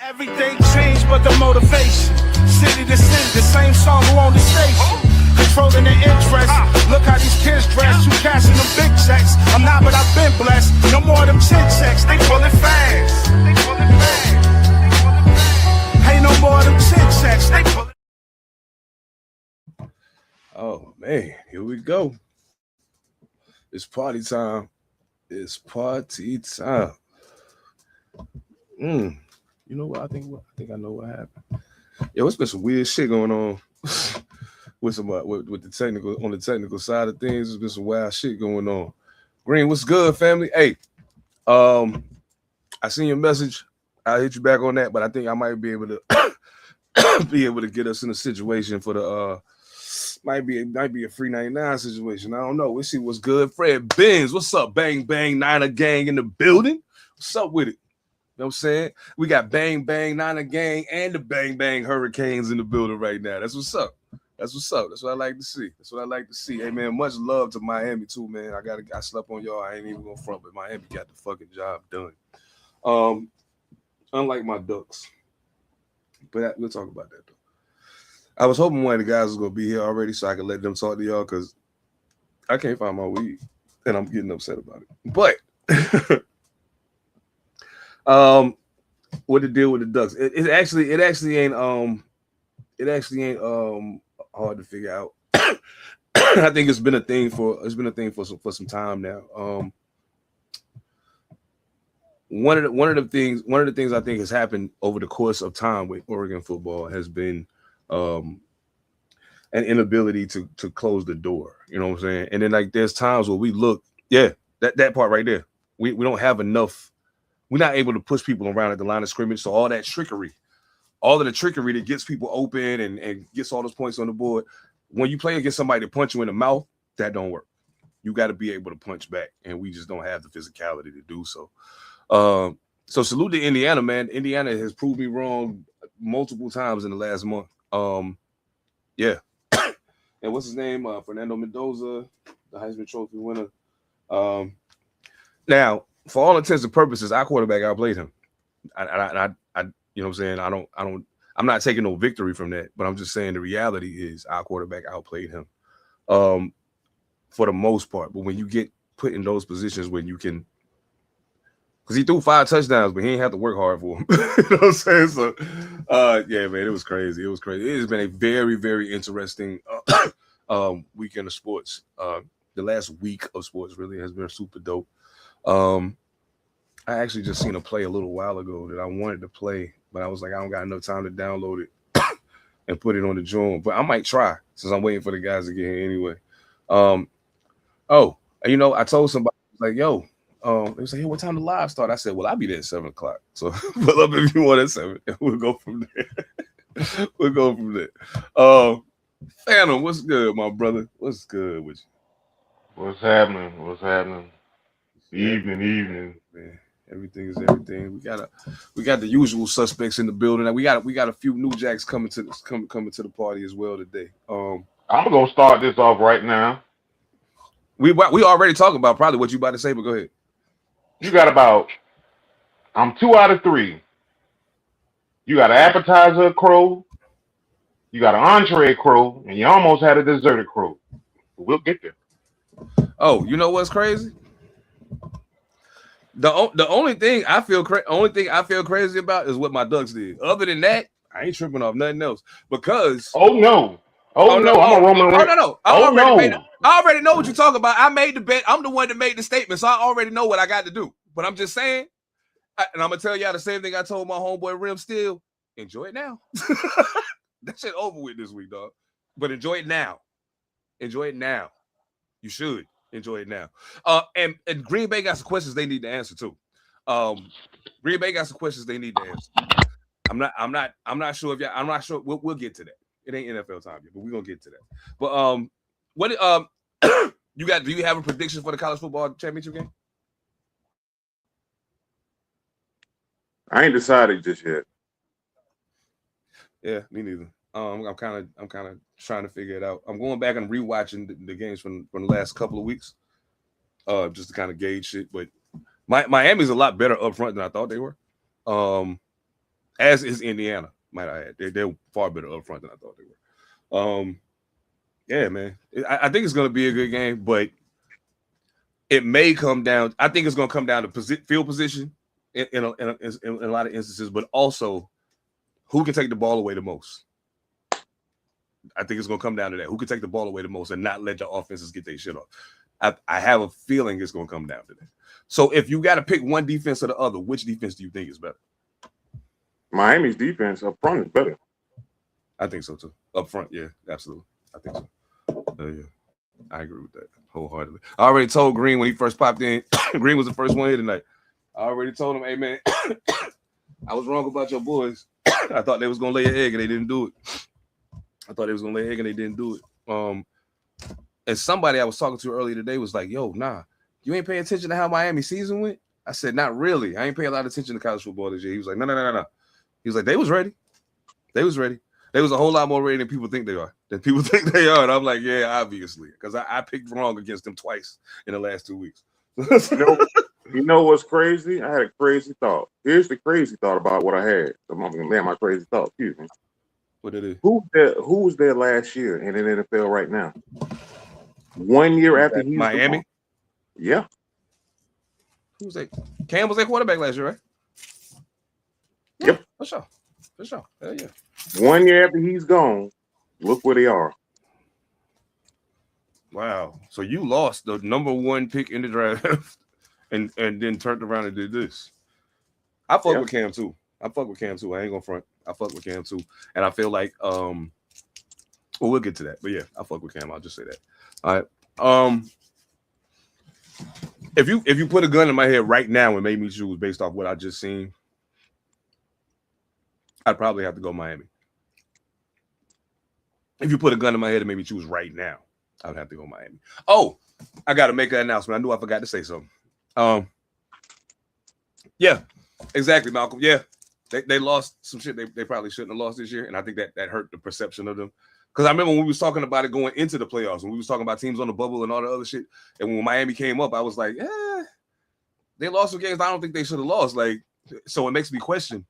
Everything changed but the motivation. City to city, the same song who on the station. Controlling the interest. Look how these kids dress. You cashing them big checks. I'm not, but I've been blessed. No more of them chin checks. They pulling fast. Ain't no more of them chin checks. They pulling. Oh man, here we go. It's party time. It's party time. You know what? I think I know what happened. Yo, it's been some weird shit going on with some with the technical side of things. There's been some wild shit going on. Green, what's good, family? Hey, I seen your message. I'll hit you back on that, but I think I might be able to get us in a situation for the might be a free 99 situation. I don't know. We'll see what's good. Fred Benz, what's up? Bang Bang Niner Gang in the building. What's up with it? You know what I'm saying? We got Bang Bang Niner Gang and the Bang Bang Hurricanes in the building right now. That's what's up. That's what's up. That's what I like to see. Hey man, much love to Miami too, man. I slept on y'all. I ain't even gonna front, but Miami got the fucking job done. Unlike my Ducks. But we'll talk about that though. I was hoping one of the guys was gonna be here already so I could let them talk to y'all because I can't find my weed and I'm getting upset about it. But what the deal with the Ducks? It actually ain't hard to figure out. I think it's been a thing for some time now. One of the things I think has happened over the course of time with Oregon football has been an inability to close the door. You know what I'm saying? And then like there's times where we look, that part right there. We don't have enough. We're not able to push people around at the line of scrimmage. So all that trickery, all of the trickery that gets people open and gets all those points on the board. When you play against somebody to punch you in the mouth, that don't work. You got to be able to punch back, and we just don't have the physicality to do so. So salute to Indiana, man. Indiana has proved me wrong multiple times in the last month. Yeah. And what's his name? Fernando Mendoza, the Heisman Trophy winner. Now, for all intents and purposes, our quarterback outplayed him. I you know what I'm saying? I'm not taking no victory from that, but I'm just saying the reality is our quarterback outplayed him for the most part. But when you get put in those positions when you can, because he threw 5 touchdowns, but he didn't have to work hard for them. You know what I'm saying? So, yeah, man, it was crazy. It has been a very, very interesting weekend of sports. The last week of sports really has been super dope. I actually just seen a play a little while ago that I wanted to play, but I was like, I don't got enough time to download it and put it on the joint. But I might try since I'm waiting for the guys to get here anyway. You know, I told somebody like, yo, they was like, hey, what time the live start? I said, well, I'll be there at 7:00. So pull up if you want at 7, and we'll go from there. Phantom, what's good, my brother? What's good with you? What's happening? Evening. Man, everything is everything. We got the usual suspects in the building. We got a few new jacks coming to the party as well today. I'm gonna start this off right now. We already talked about probably what you about to say, but go ahead. You got I'm 2 out of 3. You got an appetizer crow, you got an entree crow, and you almost had a dessert crow. But we'll get there. Oh, you know what's crazy? The only thing I feel crazy about is what my Ducks did. Other than that, I ain't tripping off nothing else because. Oh no! I'm a Roman Reigns. No! I already know what you're talking about. I made the bet. I'm the one that made the statement, so I already know what I got to do. But I'm just saying, and I'm gonna tell y'all the same thing I told my homeboy Rim. Still, enjoy it now. That shit over with this week, dog. But enjoy it now. You should enjoy it now. And Green Bay got some questions they need to answer too. Green Bay got some questions they need to answer. I'm not sure if y'all. I'm not sure. We'll get to that. It ain't NFL time yet, but we're gonna get to that. But what you got? Do you have a prediction for the college football championship game? I ain't decided just yet. Yeah, me neither. I'm kind of trying to figure it out. I'm going back and rewatching the games from the last couple of weeks, just to kind of gauge shit. But Miami's a lot better up front than I thought they were. as is Indiana. Might I add, they're far better up front than I thought they were. Yeah, man, I think it's going to be a good game, but it may come down. I think it's going to come down to field position in a lot of instances, but also who can take the ball away the most. I think it's going to come down to that. Who can take the ball away the most and not let the offenses get their shit off. I have a feeling it's going to come down to that. So if you got to pick one defense or the other, which defense do you think is better? Miami's defense up front is better. I think so too. Up front, yeah, absolutely. I think so. Yeah, I agree with that wholeheartedly. I already told Green when he first popped in. Green was the first one here tonight. I already told him, hey man, I was wrong about your boys. I thought they was gonna lay an egg and they didn't do it. And somebody I was talking to earlier today was like, yo, nah, you ain't paying attention to how Miami season went? I said, not really. I ain't paying a lot of attention to college football this year. He was like, no. He was like, they was ready. They was a whole lot more ready than people think they are. And I'm like, yeah, obviously. Because I picked wrong against them twice in the last 2 weeks. You know what's crazy? I had a crazy thought. Here's the crazy thought about what I had. I'm going to land my crazy thought. Excuse me. What it is? Who was there last year in the NFL right now? 1 year after he's Miami? Gone. Yeah. Who was that? Cam was their quarterback last year, right? Yeah, yep. For sure. Hell yeah. 1 year after he's gone, look where they are. Wow. So you lost the number one pick in the draft and then turned around and did this. I fuck with Cam too. I ain't gonna front. I fuck with Cam too. And I feel like well, we'll get to that. But yeah, I fuck with Cam. I'll just say that. All right. If you put a gun in my head right now and made me choose based off what I just seen, I'd probably have to go Miami. If you put a gun in my head and made me choose right now, I would have to go Miami. Oh, I got to make an announcement. I knew I forgot to say something. Yeah, exactly, Malcolm. Yeah, they lost some shit they probably shouldn't have lost this year, and I think that hurt the perception of them. Because I remember when we was talking about it going into the playoffs, and we was talking about teams on the bubble and all the other shit, and when Miami came up, I was like, they lost some games I don't think they should have lost. Like, so it makes me question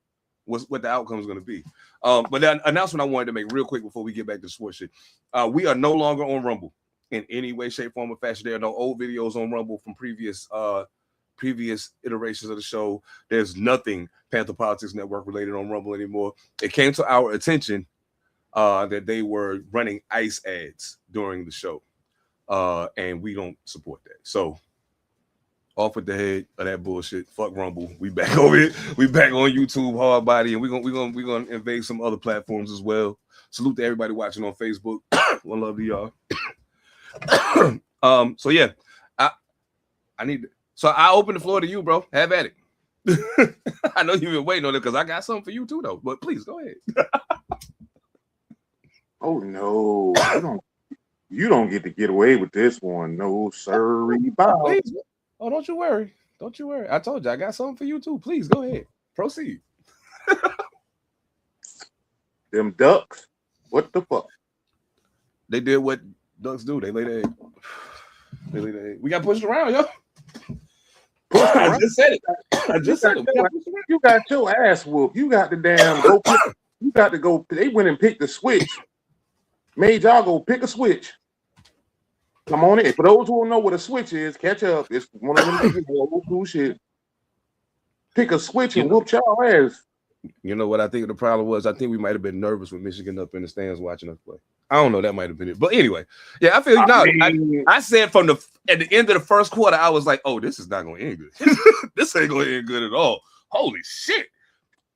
what the outcome is going to be. But the announcement I wanted to make real quick before we get back to sports shit. We are no longer on Rumble in any way, shape, form, or fashion. There are no old videos on Rumble from previous iterations of the show. There's nothing Panther Politics Network related on Rumble anymore. It came to our attention that they were running ICE ads during the show. And we don't support that. So off with the head of that bullshit. Fuck Rumble. We back over it. We back on YouTube, Hard Body, and we're gonna invade some other platforms as well. Salute to everybody watching on Facebook. One love to y'all. So yeah, so I open the floor to you, bro. Have at it. I know you've been waiting on it because I got something for you too, though. But please go ahead. Oh no, you don't get to get away with this one, no sir. Oh, don't you worry. I told you I got something for you too. Please go ahead. Proceed. Them ducks. What the fuck? They did what ducks do. They lay their egg. We got pushed around, yo. I just said it. You got your ass whooped. You got the damn go. You got to go. They went and picked the switch. Made y'all go pick a switch. Come on in. For those who don't know what a switch is, catch up. It's one of them old school shit. Pick a switch and whoop y'all ass. You know what I think the problem was? I think we might have been nervous with Michigan up in the stands watching us play. I don't know. That might have been it. But anyway, yeah, I feel I said at the end of the first quarter, I was like, oh, this is not going to end good. This ain't going to end good at all. Holy shit.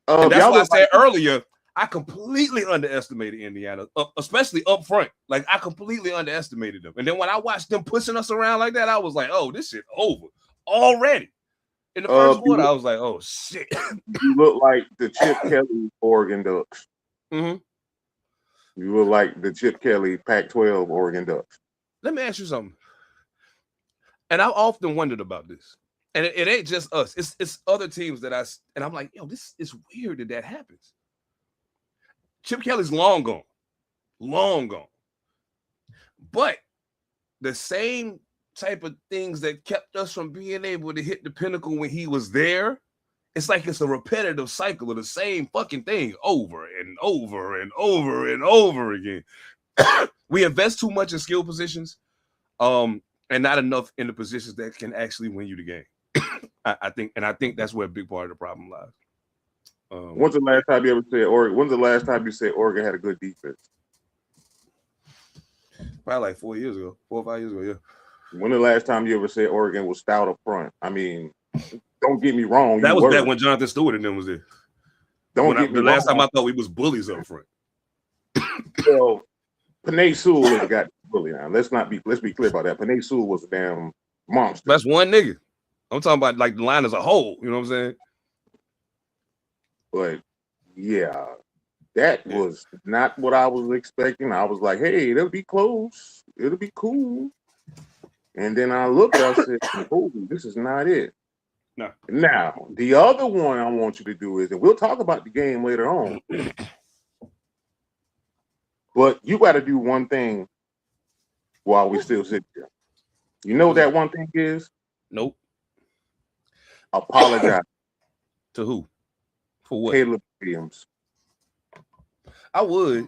And that's why I said earlier, I completely underestimated Indiana, especially up front. Like, I completely underestimated them. And then when I watched them pushing us around like that, I was like, oh, this shit over already. In the first quarter, I was like, oh, shit. You look like the Chip Kelly Oregon Ducks. Mm-hmm. You look like the Chip Kelly Pac-12 Oregon Ducks. Let me ask you something. And I've often wondered about this. And it ain't just us. It's other teams that I'm like, yo, this is weird that happens. Chip Kelly's long gone. But the same type of things that kept us from being able to hit the pinnacle when he was there it's like it's a repetitive cycle of the same fucking thing over and over and over and over again. We invest too much in skill positions, and not enough in the positions that can actually win you the game. I think that's where a big part of the problem lies. When's the last time you ever said Oregon? When's the last time you said Oregon had a good defense? Probably like 4 years ago, 4 or 5 years ago, yeah. When the last time you ever said Oregon was stout up front? I mean, don't get me wrong. That was back when Jonathan Stewart and them was there. The last time I thought we was bullies up front. Well, Panay Sewell is a goddamn bully now. Let's be clear about that. Panay Sewell was a damn monster. That's one nigga. I'm talking about like the line as a whole. You know what I'm saying? But yeah, that was not what I was expecting. I was like, hey, it'll be close. It'll be cool. And then I looked, I said, oh, this is not it. No. Now, the other one I want you to do is, and we'll talk about the game later on, but you got to do one thing while we still sit here. You know what that one thing is? Nope. Apologize. To who? For what? Caleb Williams. I would.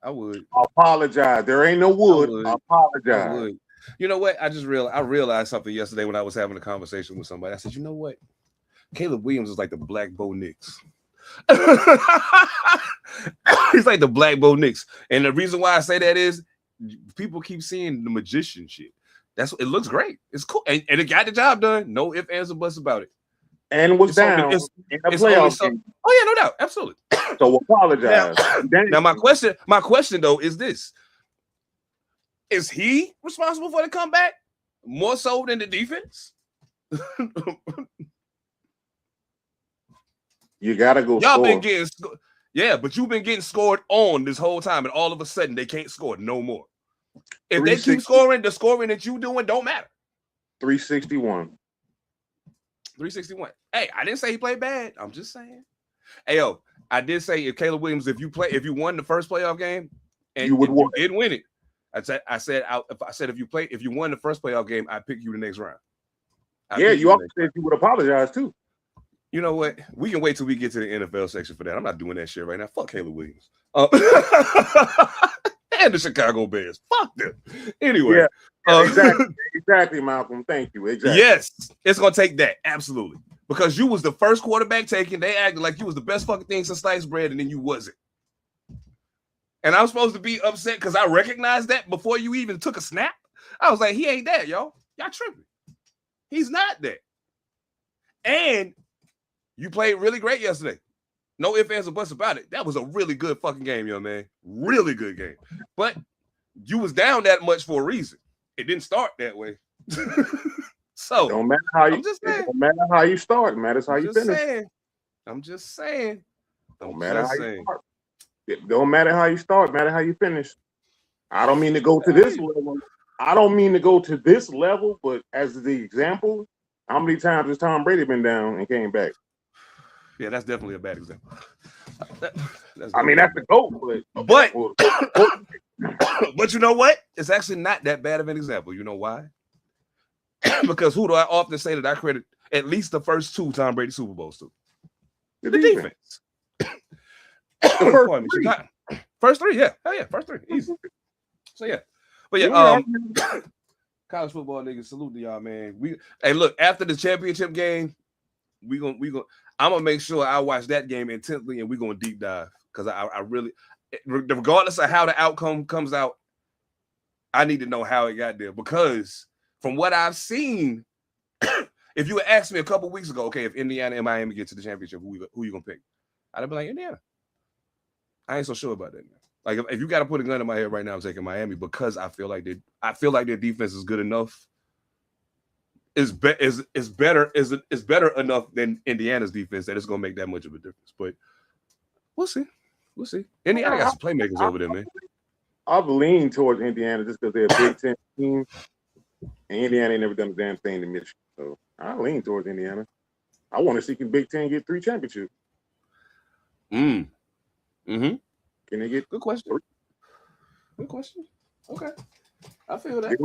Apologize. There ain't no would. Apologize. I would. You know what? I realized something yesterday when I was having a conversation with somebody. I said, you know what? Caleb Williams is like the Black Bo Nix. He's like the Black Bo Nix. And the reason why I say that is people keep seeing the magician shit. It looks great. It's cool. And it got the job done. No ifs, ands, or buts about it. And was down in the playoff game. Oh, yeah, no doubt. Absolutely. So apologize. Now my question though is this. Is he responsible for the comeback more so than the defense? You gotta go. Y'all been getting, but you've been getting scored on this whole time, and all of a sudden they can't score no more. If they keep scoring, the scoring that you doing don't matter. 361. Hey, I didn't say he played bad. I'm just saying. Hey, yo, I did say if Caleb Williams, if you won the first playoff game, and you did win it. I said if you won the first playoff game, I'd pick you the next round. You also said you would apologize too. You know what? We can wait till we get to the NFL section for that. I'm not doing that shit right now. Fuck Caleb Williams. And the Chicago Bears. Fuck them. Anyway. Yeah, exactly, Malcolm. Thank you. Exactly. Yes, it's gonna take that. Absolutely. Because you was the first quarterback taken. They acted like you was the best fucking thing since sliced bread, and then you wasn't. And I was supposed to be upset because I recognized that before you even took a snap. I was like, he ain't that, y'all. Y'all tripping. He's not that. And you played really great yesterday. No ifs, ands, or buts about it. That was a really good fucking game, young man. Really good game. But you was down that much for a reason. It didn't start that way. So don't matter how you start. It matters how you finish. I'm just saying. Don't matter how you start. It don't matter how you start, matter how you finish. I don't mean to go to this level. But as the example, how many times has Tom Brady been down and came back? Yeah, that's definitely a bad example. That's the GOAT. But you know what? It's actually not that bad of an example. You know why? Because who do I often say that I credit at least the first 2 Tom Brady Super Bowls to? The defense. First 3, yeah. Hell yeah, first 3. Easy. So yeah. But yeah, college football niggas, salute to y'all, man. Hey, look, after the championship game, I'm gonna make sure I watch that game intently, and we're gonna deep dive because I really, regardless of how the outcome comes out, I need to know how it got there. Because from what I've seen, if you had asked me a couple weeks ago, okay, if Indiana and Miami get to the championship, who you gonna pick? I'd be like, Indiana. I ain't so sure about that now. Like if you got to put a gun in my head right now, I'm taking Miami because I feel like their defense is good enough. Is better enough than Indiana's defense that it's gonna make that much of a difference. But we'll see. Indiana got some playmakers over there, man. I've leaned towards Indiana just because they're a Big Ten team, and Indiana ain't never done a damn thing to Michigan. So I lean towards Indiana. I want to see can Big Ten get 3 championships. Mm-hmm. Can they get? Good question. Okay, I feel that.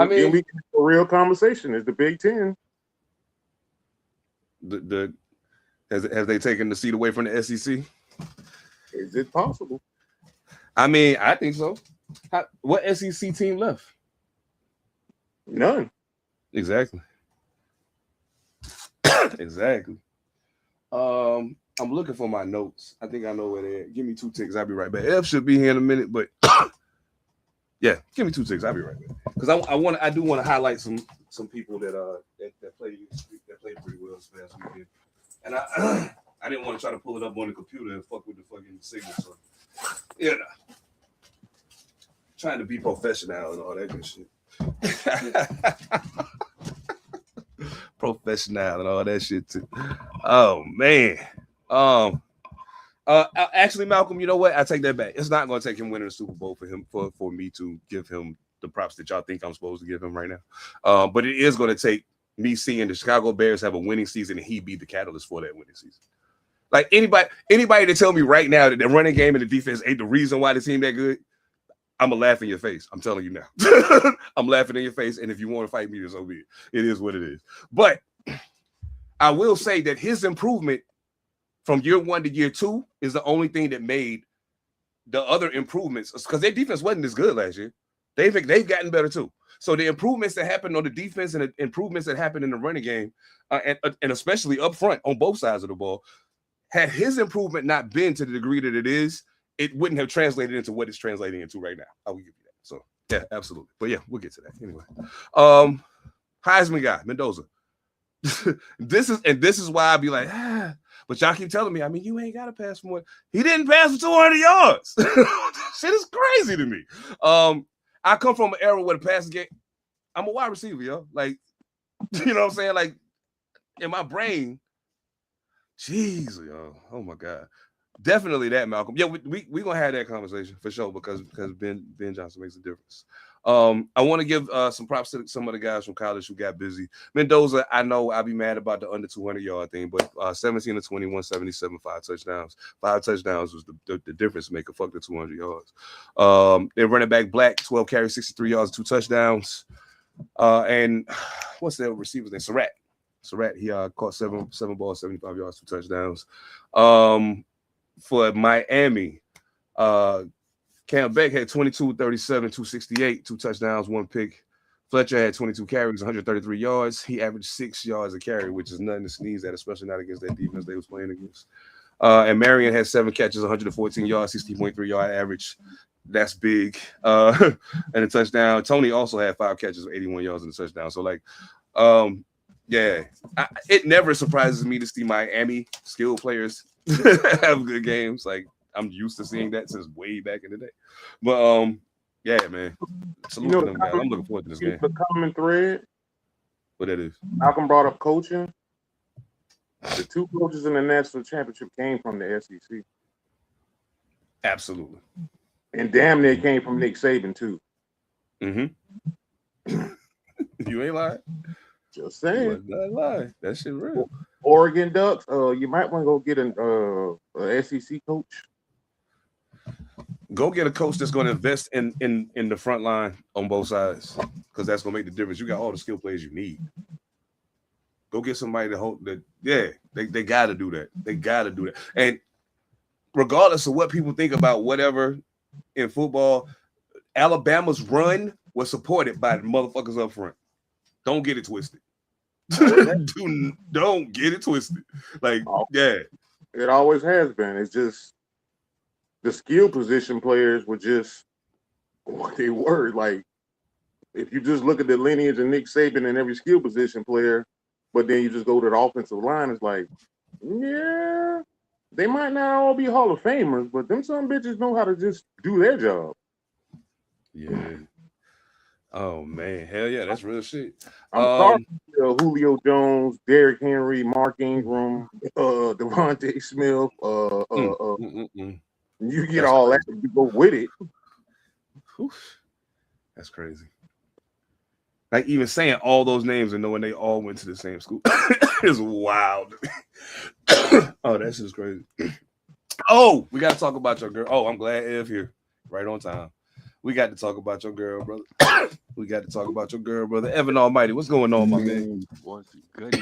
Then we get a real conversation. Is the Big Ten? Have they taken the seat away from the SEC? Is it possible? I mean, I think so. What SEC team left? None. Exactly. Exactly. I'm looking for my notes. I think I know where they're at. Give me 2 ticks. I'll be right back. F should be here in a minute, but yeah, give me 2 ticks. I'll be right back. Because I do want to highlight some people that played pretty well this past weekend. And I didn't want to try to pull it up on the computer and fuck with the fucking signal. So yeah, trying to be professional and all that good shit. Professional and all that shit too. Oh man. Actually, Malcolm, you know what? I take that back. It's not going to take him winning the Super Bowl for me to give him the props that y'all think I'm supposed to give him right now. But it is going to take me seeing the Chicago Bears have a winning season and he be the catalyst for that winning season. Like anybody to tell me right now that the running game and the defense ain't the reason why the team that good, I'm gonna laugh in your face. I'm telling you now. I'm laughing in your face, and if you want to fight me, then so be it. It is what it is. But I will say that his improvement from year 1 to year 2 is the only thing that made the other improvements, because their defense wasn't as good last year. They've gotten better too. So the improvements that happened on the defense and the improvements that happened in the running game, and especially up front on both sides of the ball, had his improvement not been to the degree that it is, it wouldn't have translated into what it's translating into right now. I will give you that. So yeah, absolutely. But yeah, we'll get to that anyway. Heisman guy, Mendoza. This is why I'd be like, but y'all keep telling me, I mean, you ain't got to pass for more. He didn't pass for 200 yards. Shit is crazy to me. I come from an era where the passing game, I'm a wide receiver, yo. Like, you know what I'm saying? Like, in my brain, jeez, yo. Oh my God. Definitely that, Malcolm. Yeah, we gonna have that conversation for sure because Ben Johnson makes a difference. I want to give some props to some of the guys from college who got busy. Mendoza, I know I'll be mad about the under 200 yard thing, but 17 to 21, 77, 5 touchdowns. 5 touchdowns was the difference maker. Fuck the 200 yards. They're running back Black, 12 carries, 63 yards, 2 touchdowns. And what's their receiver's name? Surratt, he caught seven balls, 75 yards, 2 touchdowns. For Miami, Cam Beck had 22, 37, 268, 2 touchdowns, 1 pick. Fletcher had 22 carries, 133 yards. He averaged 6 yards a carry, which is nothing to sneeze at, especially not against that defense they was playing against. And Marion had 7 catches, 114 yards, 60.3 yard average. That's big. And a touchdown. Tony also had 5 catches, 81 yards and a touchdown. So, like, yeah, it never surprises me to see Miami skilled players have good games. Like, I'm used to seeing that since way back in the day. But yeah, man. Salute to them guys. I'm looking forward to this game. The common thread. What that is. Malcolm brought up coaching. The 2 coaches in the national championship came from the SEC. Absolutely. And damn near came from Nick Saban too. Mm-hmm. You ain't lying. Just saying. Not lying. That shit real. Oregon Ducks. You might want to go get an SEC coach. Go get a coach that's going to invest in the front line on both sides, because that's going to make the difference. You got all the skill players you need. Go get somebody to hold that. Yeah, they got to do that. They got to do that. And regardless of what people think about whatever in football, Alabama's run was supported by the motherfuckers up front. Don't get it twisted. Don't get it twisted. Like, yeah. It always has been. It's just the skill position players were just what they were. Like, if you just look at the lineage of Nick Saban and every skill position player, but then you just go to the offensive line, it's like, yeah, they might not all be Hall of Famers, but them some bitches know how to just do their job. Yeah. Oh, man. Hell yeah, that's real shit. I'm sorry, Julio Jones, Derrick Henry, Mark Ingram, Devontae Smith. You get all that, you go with it. Oof. That's crazy. Like, even saying all those names and knowing they all went to the same school is wild. Oh, that's just crazy. Oh, we got to talk about your girl. Oh, I'm glad Ev here. Right on time. We got to talk about your girl, brother. We got to talk about your girl, brother. Evan Almighty. What's going on, my man? What's good?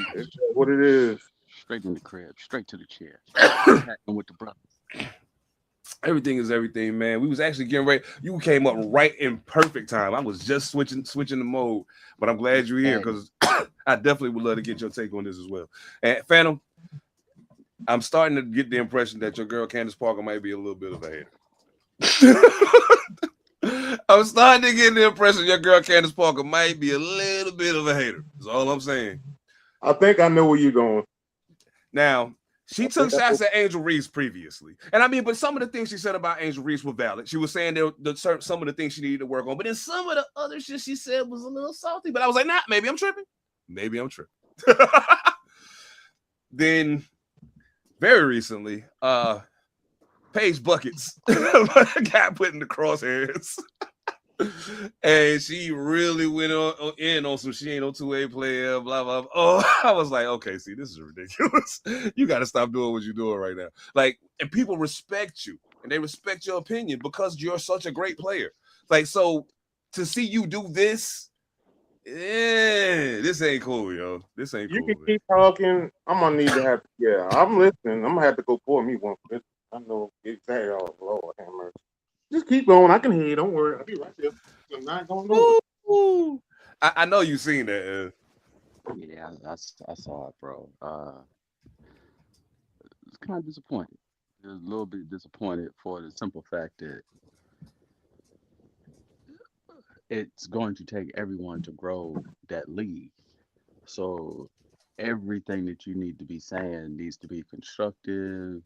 What it is. Straight in the crib, straight to the chair, hacking with the brothers. Everything is everything, man. We was actually getting ready. You came up right in perfect time. I was just switching the mode, but I'm glad you're here because I definitely would love to get your take on this as well. And Phantom, I'm starting to get the impression that your girl Candace Parker might be a little bit of a hater. I'm starting to get the impression your girl Candace Parker might be a little bit of a hater. That's all I'm saying. I think I know where you're going. Now, she took shots at Angel Reese previously. And I mean, but some of the things she said about Angel Reese were valid. She was saying some of the things she needed to work on. But then some of the other shit she said was a little salty. But I was like, nah, maybe I'm tripping. Maybe I'm tripping. Then, very recently, Paige Buckets got put in the crosshairs. And she really went in on some she ain't no two-way player, blah, blah, blah. Oh, I was like, okay, see, this is ridiculous. You got to stop doing what you're doing right now. Like, and people respect you, and they respect your opinion because you're such a great player. Like, so to see you do this, this ain't cool, yo. This ain't cool. You can keep talking. I'm going to need to have, I'm listening. I'm going to have to go pour me one. I know exactly. Oh, Lord, hammer. Just keep going. I can hear you. Don't worry. I'll be right there. I'm not going to I know you've seen that. Yeah, I saw it, bro. It's kind of disappointed. I was a little bit disappointed for the simple fact that it's going to take everyone to grow that league. So everything that you need to be saying needs to be constructive,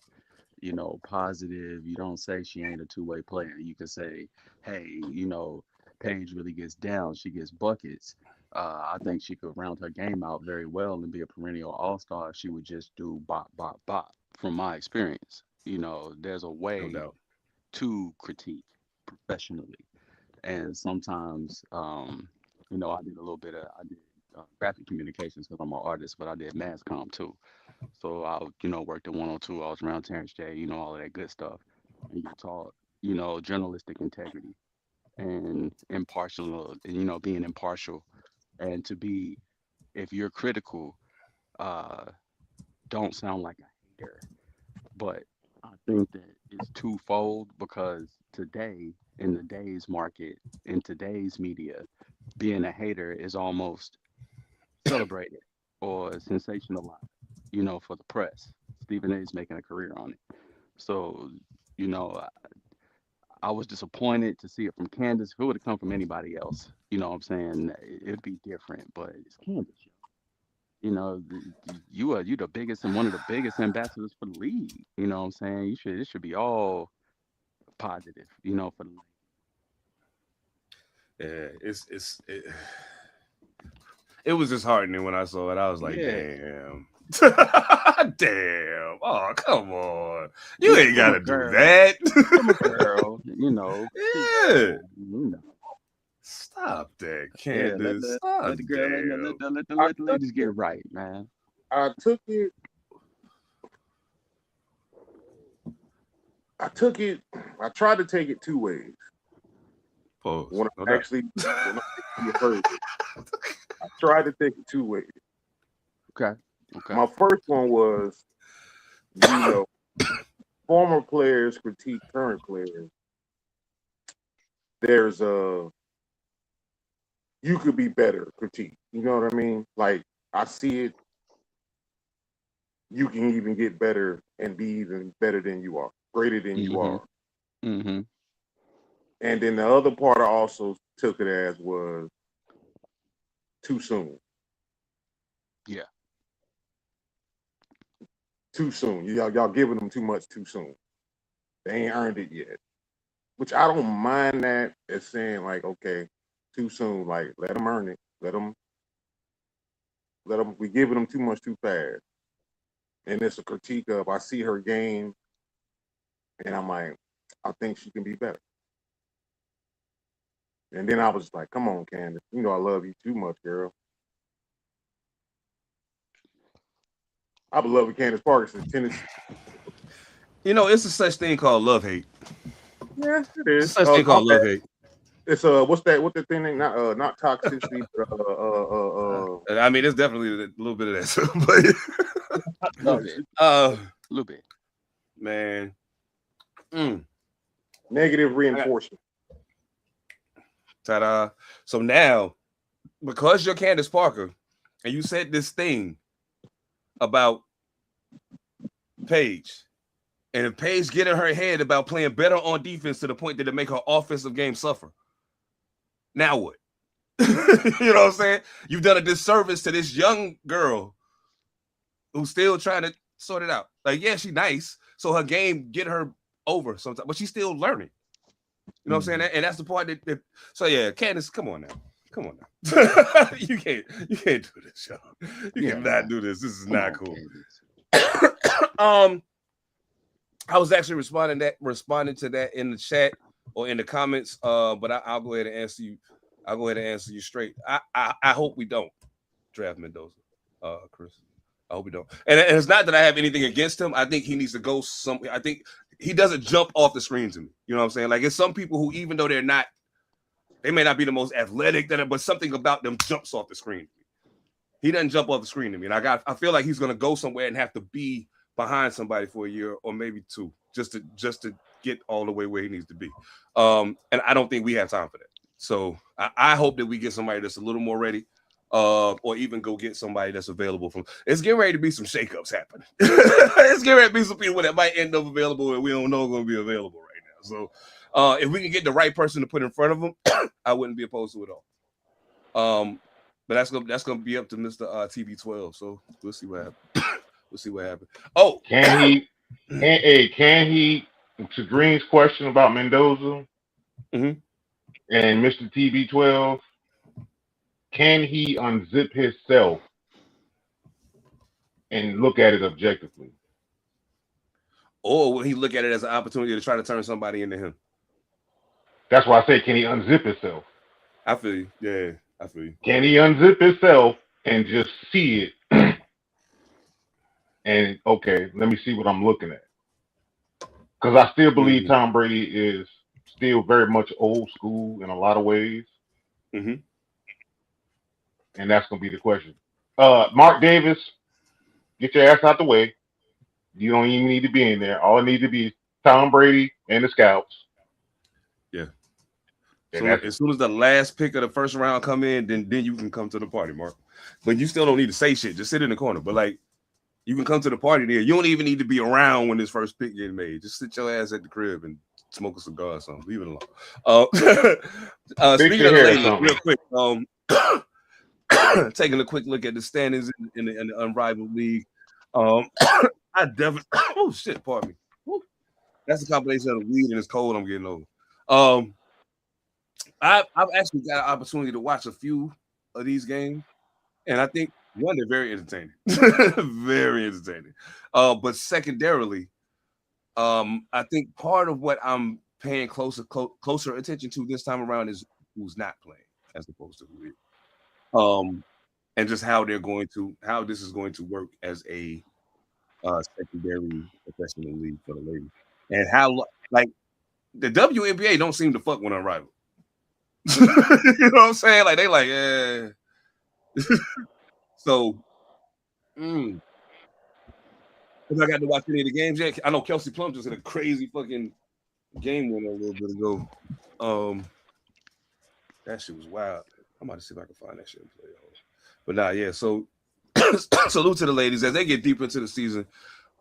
positive. You don't say she ain't a two-way player. You can say, hey, Paige really gets down. She gets buckets. I think she could round her game out very well and be a perennial all-star if she would just do bop, bop, bop. From my experience, there's a way to critique professionally. And sometimes, I did a little bit of, graphic communications because I'm an artist, but I did mass comm too. So I, worked at 102. I was around Terrence J, all of that good stuff. And you taught, journalistic integrity and impartial, being impartial. And to be, if you're critical, don't sound like a hater. But I think that it's twofold because today, in the day's market, in today's media, being a hater is almost celebrated or sensationalized, for the press. Stephen A is making a career on it. So, I was disappointed to see it from Candace. If it would have come from anybody else, what I'm saying, it'd be different. But it's Candace. You the biggest and one of the biggest ambassadors for the league. You know what I'm saying? It should be all positive, for the league. Yeah, it was disheartening when I saw it. I was like, damn. Damn. Oh, come on. You ain't gotta do that. I'm a girl, Yeah. Stop that, Candace. Let the girl, let the ladies get right, man. I took it. I tried to take it two ways. Pause. When I actually heard it, I tried to take it two ways. Okay. My first one was, former players critique current players. There's you could be better critique. You know what I mean? Like, I see it. You can even get better and be even better than you are, greater than you are. Mm-hmm. And then the other part I also took it as was too soon. Yeah. Too soon. Y'all giving them too much too soon. They ain't earned it yet. Which I don't mind that as saying, like, okay, too soon. Like, let them earn it. Let them. We giving them too much too fast. And it's a critique of, I see her game, and I'm like, I think she can be better. And then I was like, come on, Candace. I love you too much, girl. I've been loving Candace Parker since Tennessee. It's a such thing called love-hate. Yeah, it is. Such thing called love-hate. It's what's the thing? Not toxicity, but I mean, it's definitely a little bit of that, but A little bit. Uh, A little bit. man. Negative reinforcement. Ta-da. So now, because you're Candace Parker, and you said this thing about Paige, and if Paige get in her head about playing better on defense to the point that it make her offensive game suffer, now what? You know what I'm saying? You've done a disservice to this young girl who's still trying to sort it out. Like, yeah, she's nice, so her game get her over sometimes, but she's still learning. You know what I'm saying? And that's the part that so yeah, Candace, come on now. you can't do this, y'all. You cannot do this. This is not cool. I was actually responding to that in the chat or in the comments. But I'll go ahead and answer you. I'll go ahead and answer you straight. I hope we don't draft Mendoza, Chris. I hope we don't. And it's not that I have anything against him. I think he needs to go somewhere. I think he doesn't jump off the screen to me. You know what I'm saying? Like, it's some people who, even though they may not be the most athletic, but something about them jumps off the screen. He doesn't jump off the screen to me. And I feel like he's going to go somewhere and have to be behind somebody for a year or maybe two, just to get all the way where he needs to be. And I don't think we have time for that. So I hope that we get somebody that's a little more ready, or even go get somebody that's available from. It's getting ready to be some shakeups happening. It's getting ready to be some people that might end up available and we don't know going to be available right now. So if we can get the right person to put in front of them, I wouldn't be opposed to it all. But that's gonna be up to Mr. TB12. So we'll see what happens. We'll see what happens. Oh, Can he? To Green's question about Mendoza and Mr. TB12, can he unzip himself and look at it objectively? Or will he look at it as an opportunity to try to turn somebody into him? That's why I say, can he unzip himself? I feel you. Yeah, I feel you. Can he unzip himself and just see it? And okay, let me see what I'm looking at. Because I still believe Tom Brady is still very much old school in a lot of ways. And that's going to be the question. Mark Davis, get your ass out the way. You don't even need to be in there. All it needs to be is Tom Brady and the scouts. Yeah. So as soon as the last pick of the first round come in, then you can come to the party, Mark. But you still don't need to say shit. Just sit in the corner. But like, you can come to the party there. You don't even need to be around when this first pick gets made. Just sit your ass at the crib and smoke a cigar or something. Leave it alone. Speaking of the ladies, real quick, taking a quick look at the standings in the unrivaled league. I definitely. Oh shit! Pardon me. Woo. That's a combination of the weed and it's cold. I'm getting over. I've actually got an opportunity to watch a few of these games, and I think one, they're very entertaining, very entertaining. But secondarily, I think part of what I'm paying closer attention to this time around is who's not playing as opposed to who is. And just how this is going to work as a secondary professional league for the ladies, and how like the WNBA don't seem to fuck with unrivaled. You know what I'm saying? Like they like, yeah. So, if I got to watch any of the games yet, I know Kelsey Plum just had a crazy fucking game winner a little bit ago. That shit was wild. I'm about to see if I can find that shit and play. But nah, yeah. So, salute to the ladies as they get deeper into the season.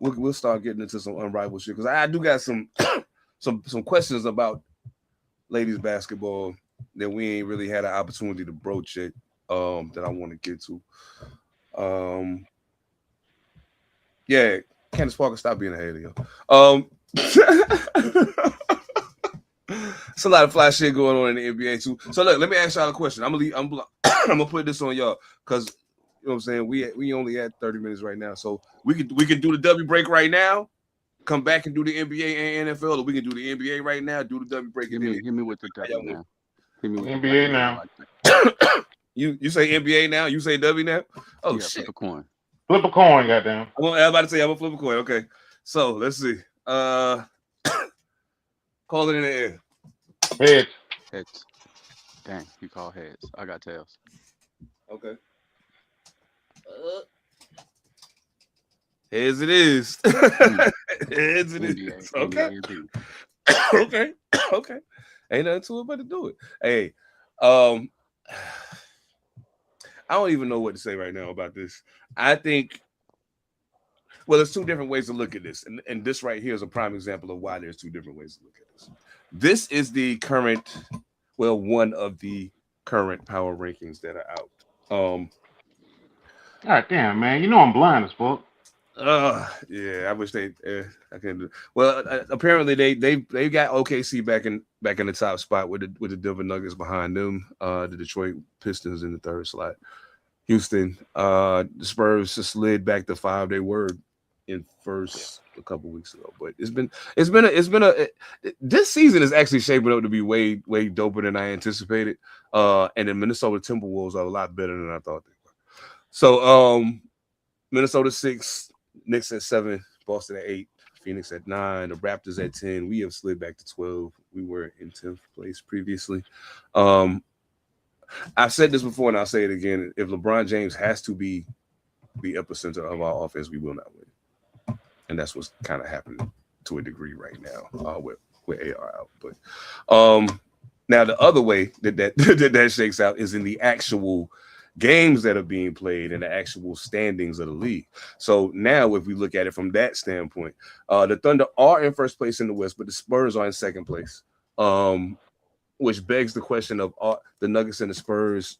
We'll start getting into some unrivaled shit because I do got some questions about ladies basketball that we ain't really had an opportunity to broach it. That I want to get to. Yeah, Candace Parker, stop being a hater, yo. It's a lot of fly shit going on in the NBA too. So look, let me ask y'all a question. I'm gonna put this on y'all because you know what I'm saying. We only had 30 minutes right now, so we could do the W break right now, come back and do the NBA and NFL, or we can do the NBA right now, do the W break. Hit me with the W now. Hit me with NBA now. You say NBA now? You say W now? Oh yeah, shit! Flip a coin. Flip a coin, goddamn. I'm about to say I'm gonna flip a coin. Okay, so let's see. Call it in the air. Heads. Dang, you call heads. I got tails. Okay. As it is. Mm. As it NBA, is. Okay. NBA indeed. Okay. Okay. Ain't nothing to it but to do it. Hey, um, I don't even know what to say right now about this. I think, well, there's two different ways to look at this. And this right here is a prime example of why there's two different ways to look at this. This is the current, well, one of the current power rankings that are out. God damn, man. You know I'm blind as fuck. Yeah, I wish they. I can do. Well, apparently they got OKC back in the top spot with the Denver Nuggets behind them. The Detroit Pistons in the third slot. Houston, the Spurs just slid back to five. They were in first a couple weeks ago, but this season is actually shaping up to be way doper than I anticipated. And the Minnesota Timberwolves are a lot better than I thought they were. So Minnesota 6, Knicks at 7, Boston at 8, Phoenix at 9, the Raptors at 10. We have slid back to 12. We were in 10th place previously. I've said this before and I'll say it again. If LeBron James has to be the epicenter of our offense, we will not win. And that's what's kind of happening to a degree right now with AR out. But now the other way that shakes out is in the actual games that are being played and the actual standings of the league. So now if we look at it from that standpoint, the Thunder are in first place in the West, but the Spurs are in second place. Which begs the question of the Nuggets and the Spurs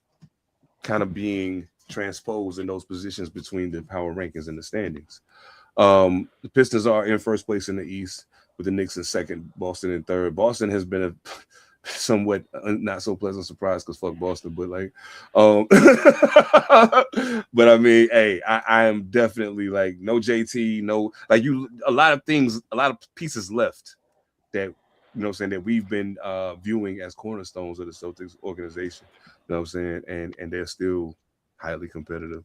kind of being transposed in those positions between the power rankings and the standings. The Pistons are in first place in the East with the Knicks in second, Boston in third. Boston has been a somewhat not so pleasant surprise because fuck Boston, but like, but I mean, hey, I am definitely like no JT, no like a lot of things, a lot of pieces left that you know what I'm saying that we've been viewing as cornerstones of the Celtics organization. You know what I'm saying, and they're still highly competitive.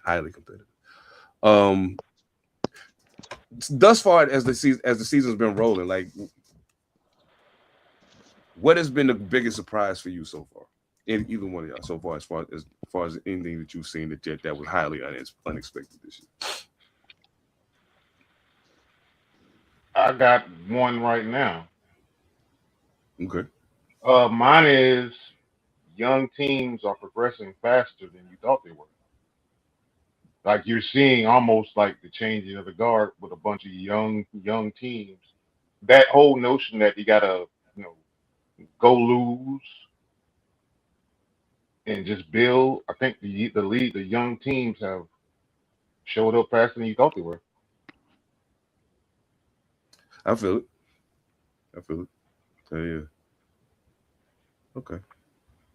Highly competitive. Thus far as the season's been rolling, like what has been the biggest surprise for you so far? In either one of y'all so far, as anything that you've seen that was highly unexpected this year. I got one right now. Okay. Mine is young teams are progressing faster than you thought they were. Like you're seeing almost like the changing of the guard with a bunch of young teams. That whole notion that you gotta, you know, go lose and just build. I think the young teams have showed up faster than you thought they were. I feel it. I feel it. Yeah. Okay.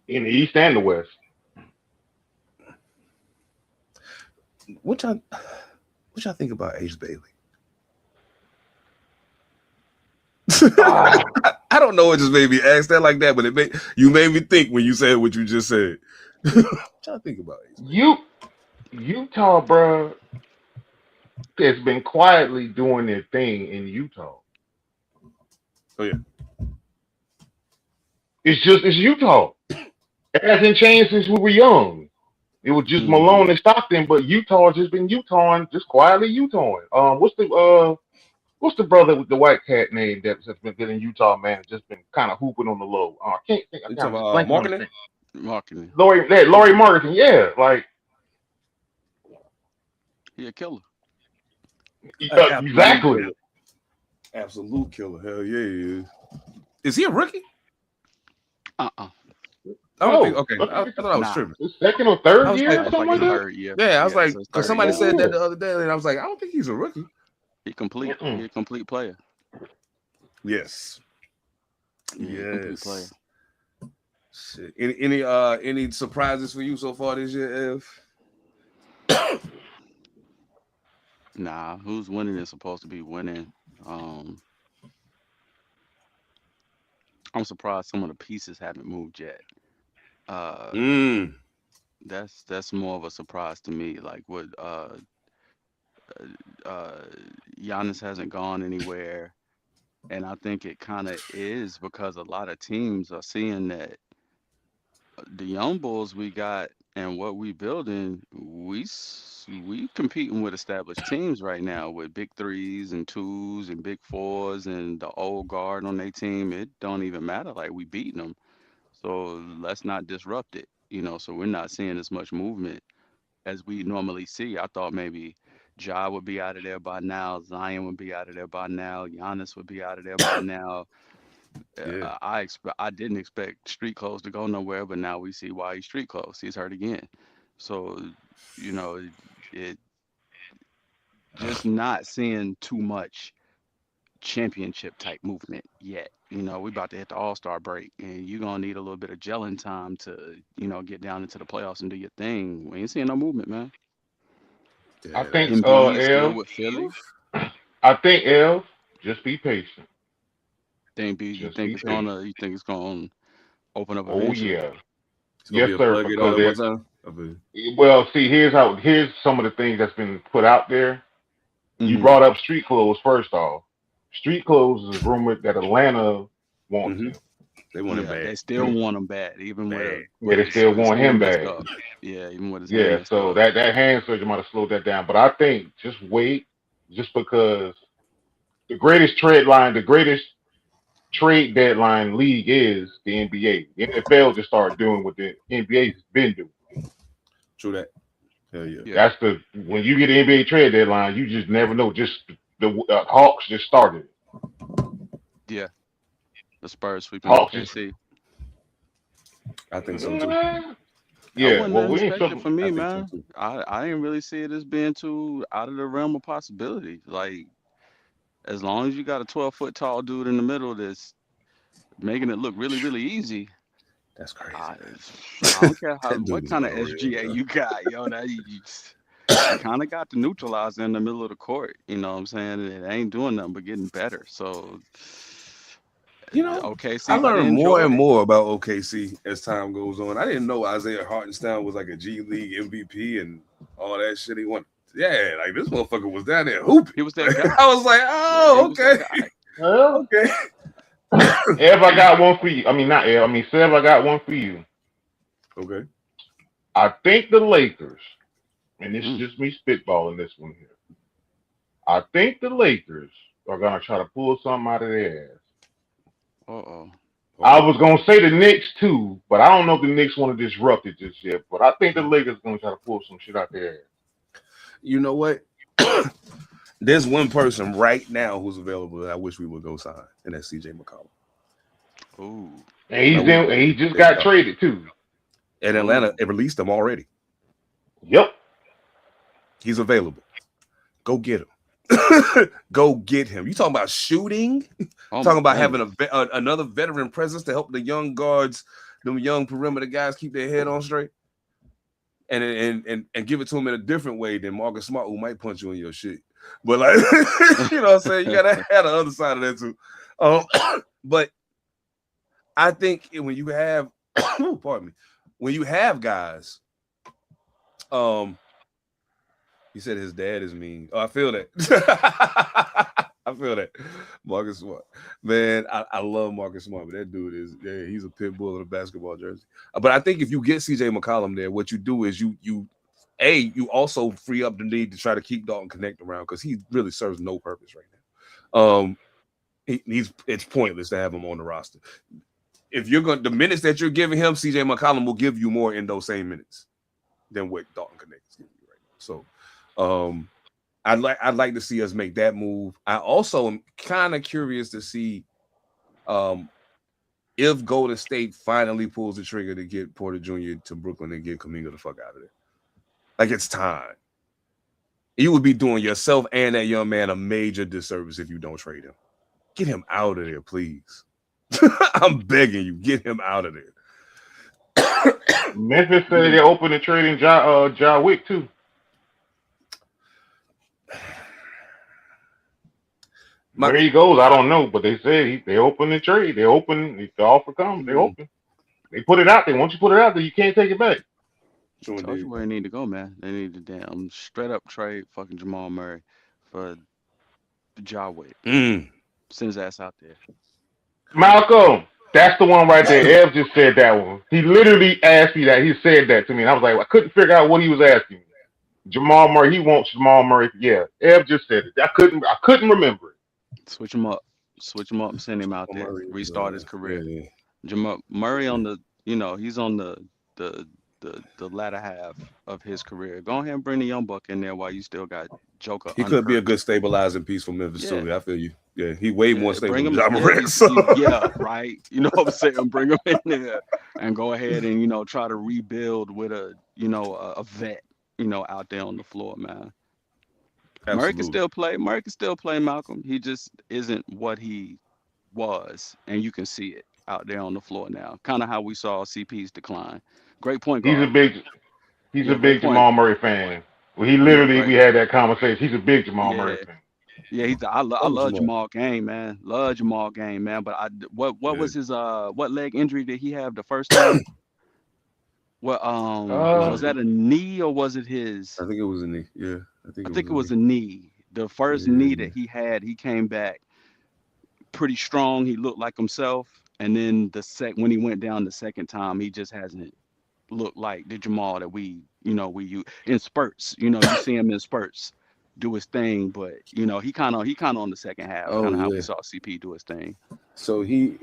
In the East and the West. What y'all think about Ace Bailey? Ah, I don't know. It just made me ask that like that, but you made me think when you said what you just said. What y'all think about Ace Bailey? Utah, bruh, has been quietly doing their thing in Utah. Oh yeah. It's Utah. It hasn't changed since we were young. It was just Hmm. Malone and Stockton, but Utah has just been Utahing, just quietly Utahing. What's the brother with the white cat name that's been in Utah, man? Just been kind of hooping on the low. I can't think. You I'm talking just about blanking on his marketing? name. Marketing. Laurie Martin. Yeah, like He a killer. Absolute exactly. killer. Absolute killer. Hell yeah, he is. Is he a rookie? Uh-uh. I don't think. No, Okay, I I think it's thought I was Nah. tripping. his second or I third was year like, or Nah, it's something like like his that. third year. yeah, I was Yeah, like, so his because third somebody year. said that Yeah. the other day, and I was like, I don't think he's a rookie. He complete. Mm-mm. He a complete player. Yes. Yeah, he a complete player. Yes. Shit. Any surprises for you so far this year, Ev? Nah, who's winning is supposed to be winning. Um, I'm surprised some of the pieces haven't moved yet. Uh, Mm. that's more of a surprise to me. Like what uh Giannis hasn't gone anywhere, and I think it kind of is because a lot of teams are seeing that the young bulls we got. And what we building, we competing with established teams right now with big threes and twos and big fours and the old guard on their team. It don't even matter. Like we beating them. So let's not disrupt it. So we're not seeing as much movement as we normally see. I thought maybe Ja would be out of there by now, Zion would be out of there by now, Giannis would be out of there by now. Yeah. I didn't expect street clothes to go nowhere, but now we see why he's street clothes. He's hurt again. So, you know, it just not seeing too much championship type movement yet. We about to hit the All-Star break, and you're gonna need a little bit of gelling time to, get down into the playoffs and do your thing. We ain't seeing no movement, man. I Yeah, think that's Embiid still L. with Philly. I think L. Just be patient. Think B, Just be patient. you think it's gonna open up Oh eventually? yeah. it's gonna Yes, be a sir. plug it Because all at one time. I mean, well, see, here's some of the things that's been put out there. You Mm-hmm. brought up street clothes first off. Street clothes is rumored that Atlanta wants hmm him. they want it Yeah, bad, they still want him bad, even bad. Yeah, they still with his want him hand messed back. up. Yeah, even with his hand Yeah, messed so up. that hand surgery might have slowed that down. But I think just wait, just because the greatest trade deadline league is the NBA. The NFL just started doing what the NBA's been doing. True that. Hell yeah. Yeah, That's the when you get the NBA trade deadline, you just never know. Just the Hawks just started. yeah. The Spurs sweeping Hawks just OKC. I think so too. mm, I yeah. wouldn't Well, have we ain't expected something. for I me, think so man. too. I didn't really see it as being too out of the realm of possibility. Like, as long as you got a 12-foot tall dude in the middle that's making it look really, really easy, That's crazy, I I man. don't care That what dude is kind of unreal, SGA bro. you got, That you kind of got the neutralizer in the middle of the court. You know what I'm saying? It ain't doing nothing but getting better. So, I OKC about to learned more enjoy and it. more about OKC as time goes on. I didn't know Isaiah Hartenstein was like a G League MVP and all that shit. He won. Yeah, like this motherfucker was down there hooping. He was that guy. I was like, Yeah, he oh, was that okay, guy. Well, okay, Ev, I got one for you. I mean, not Ev. I mean, Sev, I got one for you. okay. I think the Lakers, and this is Mm, just me spitballing this one here. I think the Lakers are gonna try to pull something out of their ass. uh-oh. I Oh, was gonna say the Knicks too, but I don't know if the Knicks want to disrupt it just yet. But I think the Lakers are gonna try to pull some shit out their ass. you know what? There's one person right now who's available that I wish we would go sign, and that's CJ McCollum. Ooh. And I he's wish in, and he just they got go. traded too. And Atlanta Ooh. it released him already. Yep. He's available. Go get him. Go get him. You talking about shooting? Oh Talking my about having goodness. another veteran presence to help the young guards, them young perimeter guys keep their head on straight, and give it to him in a different way than Marcus Smart, who might punch you in your shit. But like, you know what I'm saying? You gotta have the other side of that too. But I think when you have, pardon me, when you have guys, he said his dad is mean. Oh, I feel that. I feel that. Marcus Smart. Man, I love Marcus Smart, but that dude is, yeah, he's a pit bull in a basketball jersey. But I think if you get CJ McCollum there, what you do is you also free up the need to try to keep Dalton Connect around because he really serves no purpose right now. It's pointless to have him on the roster. If you're going the minutes that you're giving him, CJ McCollum will give you more in those same minutes than what Dalton Connect is giving you right now. So I'd like to see us make that move. I also am kind of curious to see if Golden State finally pulls the trigger to get Porter Jr. to Brooklyn and get Kuminga the fuck out of there. Like it's time. You would be doing yourself and that young man a major disservice if you don't trade him. Get him out of there, please. I'm begging you, get him out of there. Memphis said they're open to trading Ja Wick too. Where he goes, I don't know, but they said they open the trade. They open if the offer comes, they open. They put it out there. Once you put it out there, you can't take it back. Sure Told you indeed. where they need to go, man. They need to damn straight up trade fucking Jamal Murray for Ja Wick. Mm. Send his ass out there. Malcolm, That's the one right there. Ev just said that one. He literally asked me that. He said that to me, and I was like, I couldn't figure out what he was asking me. Jamal Murray. He wants Jamal Murray. Yeah, Ev just said it. I couldn't remember it. Switch him up. Switch him up and send him out there. Murray is, Restart his yeah, career. yeah. Jamal Murray on the, he's on the the latter half of his career. Go ahead and bring the young buck in there while you still got Joker He could be a unhurt. good stabilizing piece for Memphis Yeah, too. I feel you. Yeah, he way more yeah. stable Bring than him. John Yeah, Morant. So yeah, right. You know what I'm saying? Bring him in there and go ahead and try to rebuild with a vet out there on the floor, man. Murray can absolutely. still play. Murray can still play Malcolm. He just isn't what he was, and you can see it out there on the floor now. Kind of how we saw CP's decline. Great point He's a guard. big he's a Yeah, great big point. Jamal Murray fan. Well, he Yeah, literally great. we had that conversation. He's a big Jamal Murray Yeah, fan. yeah. I Oh, love Jamal. Jamal Game, man. Love Jamal Game, man. But what Yeah. was his what leg injury did he have the first time? What Uh, was that a knee or was it his? I think it was a knee. Yeah, I think I it was think a it was knee. a knee. The first knee Yeah. that he had, he came back pretty strong. He looked like himself. And then when he went down the second time, he just hasn't looked like the Jamal that we use in spurts. You see him in spurts do his thing, but he kind of on the second half, Oh kind of how we yeah. saw CP do his thing. So he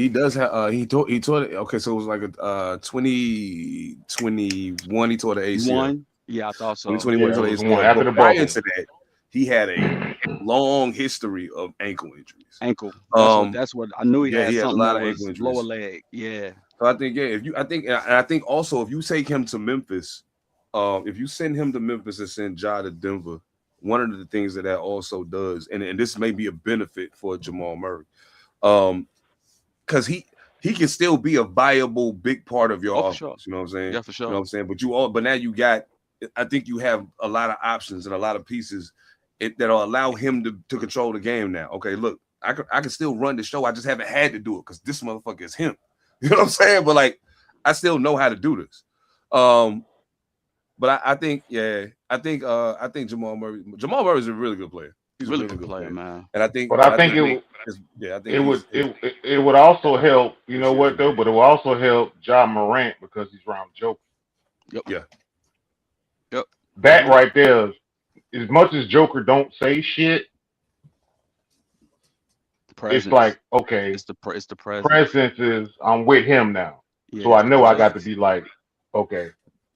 does have he tore it. Okay, so it was like a 2021 he tore the ACL. One, yeah, I thought so. 2021 he yeah, it tore the was one ACL. after But the prior bubble. to that, he had a long history of ankle injuries. Ankle. That's what Um, that's what I knew he yeah, had he had a something lot that of ankle was lower injuries. leg. Yeah. So I think I think also if you take him to Memphis, if you send him to Memphis and send Ja to Denver, one of the things that also does, and this may be a benefit for Jamal Murray, because he can still be a viable big part of Oh, your for sure. offense. You know what I'm saying? Yeah, for You know sure. what I'm saying? But now I think you have a lot of options and a lot of pieces that'll allow him to control the game now. Okay, look, I can still run the show. I just haven't had to do it because this motherfucker is him. You know what I'm saying? But like, I still know how to do this. But I think, I think Jamal Murray is a really good player. He's a Really really good good player, player. man. And I think, But I think I think it would his it would also help. You know shit what too. though? But it will also help John Morant because he's around Joker. Yep. Yeah. Yep. That Absolutely. right there, as much as Joker don't say shit, it's Presence. like okay, It's the presence. presence is I'm with him now, Yeah, so it's I the know I got to presence. be like okay.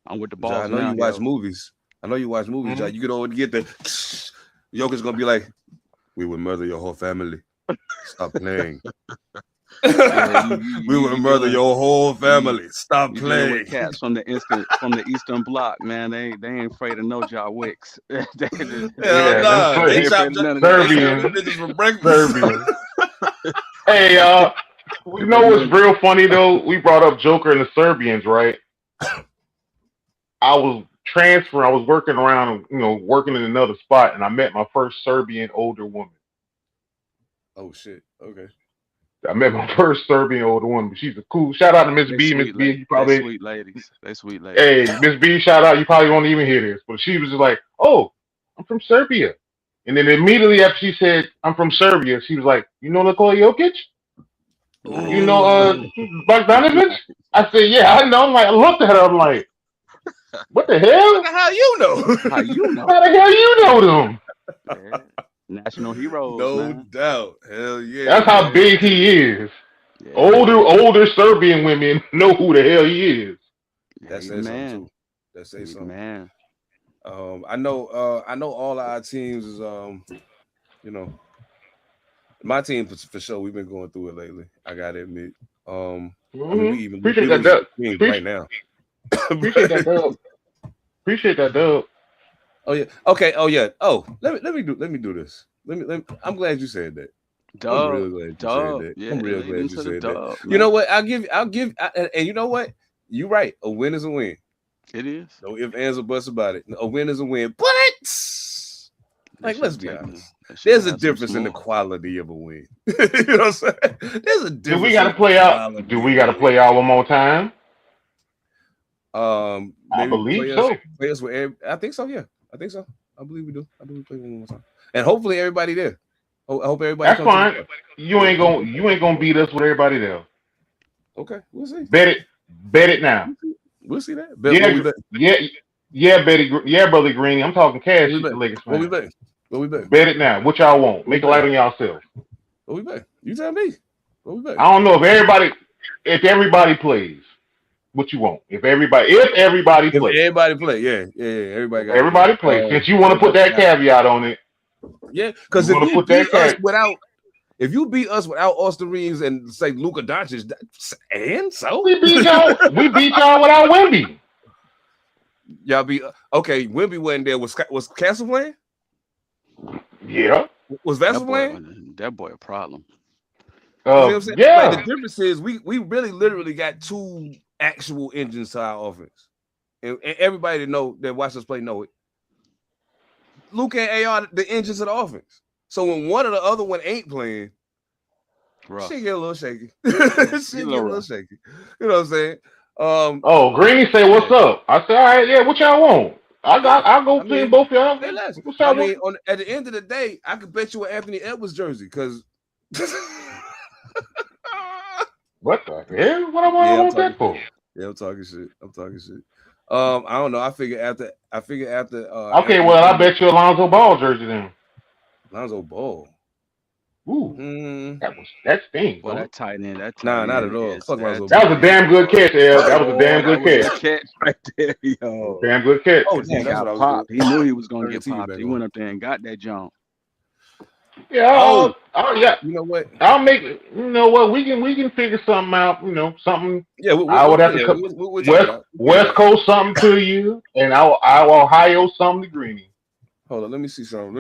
I'm with the Ja, I boss know now, you watch yo. movies. I know you watch movies, Ja. Mhm. You get over to get the Joker's gonna be like, we would murder your whole family. Stop playing. Yeah, you We you would you murder dealing your whole you family. Stop you dealing with playing. cats from the Eastern Bloc, man. They ain't afraid of no Jaw Wicks. Hell Yeah, them nah. They They ain't afraid chop of none of that. they chop them Serbians, bitches for breakfast. Serbians. Hey, you They know what's remember. real funny though? We brought up Joker and the Serbians, right? I was transferring. I was working around, working in another spot, and I met my first Serbian older woman. Oh shit. Okay. I met my first Serbian older woman. She's a cool. Shout out to Miss They B. Miss sweet B, lady. you They probably, sweet ladies. They sweet ladies. hey, Miss B, shout out. You probably won't even hear this, but she was just like, "Oh, I'm from Serbia," and then immediately after she said, "I'm from Serbia," she was like, "You know Nikola Jokic? You know, Nice. Ooh. Bogdanovich?" I said, "Yeah, I know." I'm like, I looked at her. I'm like, "What the What hell? the hell you know? How you know? How the hell you know them?" Yeah. National heroes, No man. doubt. Hell yeah, That's how man. big he is. Yeah. Older Serbian women know who the hell he is. Yeah, That he the says something man. too. That says He the something. man. I know all our teams is you know, my team for sure. We've been going through it lately. I gotta admit. I mean, Appreciate we that, losing to Dub. Kings right Appreciate, now. appreciate that, Dub. Appreciate that, Dub. Oh yeah. Okay. Oh yeah. Oh, let me do this. I'm glad you said that. I'm Dub. real glad you said Dub. that. Yeah, I'm real lead glad you into the said that. dub, You know man. what? And you know what? You're right. A win is a win. It is. No ifs, ands, or buts about it. A win is a win. But That like, should let's have be taken. honest. That should have There's a had some difference in the smoke. quality of a win. You know what I'm saying? There's a Do we difference got in to the play out? Do quality we of got a to win. play out one more time? I Maybe believe so. players with I think so, yeah. I think so. I believe we do. I believe we play one more time. And hopefully everybody there. I hope everybody That's comes to the fine. park. You Yeah, ain't gonna beat us with everybody there. Okay, we'll see. Bet it now. We'll see that. Bet what we bet. Yeah, Brother Green. I'm talking cash What we shit, bet? the Lakers What we fans. bet? What we bet? Bet it now. What y'all want? What we Make a light bet? on y'allself. What we bet? You tell me. What we bet? I don't know if everybody plays, what you want. If everybody If plays. everybody play, everybody If got to play. everybody plays. Since you want to put that caveat on it, Yeah, you because if want to we put beat that us caveat. without, if you beat us without Austin Reeves and say Luka Doncic, and so We beat y'all without Wemby. y'all be okay. Wemby wasn't there. Was Castle playing? Yeah. Was Vessel playing? That boy a problem. You see what I'm saying? Like Yeah. the difference is we really literally got two actual engines to our offense, and everybody that watch us play know it. Luka and AR the engines of the offense. So when one or the other one ain't playing, shit get a little shaky. Shit get a little shaky. You know what I'm saying? Greeny say, "What's up?" I said, "All right, yeah. What y'all want? I'll go play both y'all. Say less. What y'all want?" At the end of the day, I could bet you an Anthony Edwards jersey because. What the hell? What I want that for? Yeah, I'm talking shit. I don't know. I figure after. Okay, well, I bet you Alonzo Ball jersey then. Lonzo Ball. Ooh, that stings. Well, that tight end. Nah, not at all. Fuck Lonzo Ball. That was a damn good catch, El. That was a damn good catch. Catch right there, yo. Damn good catch. Oh, damn, that's what I was popped. doing. He knew he was gonna Turn get the TV popped. back He on. went up there and got that jump. Yeah. Yeah. You know what? I'll make. You know what? We can figure something out. You know something. Yeah, I would have to come West Coast something to you, and I'll Ohio something to Greeny. Hold on, let me see something.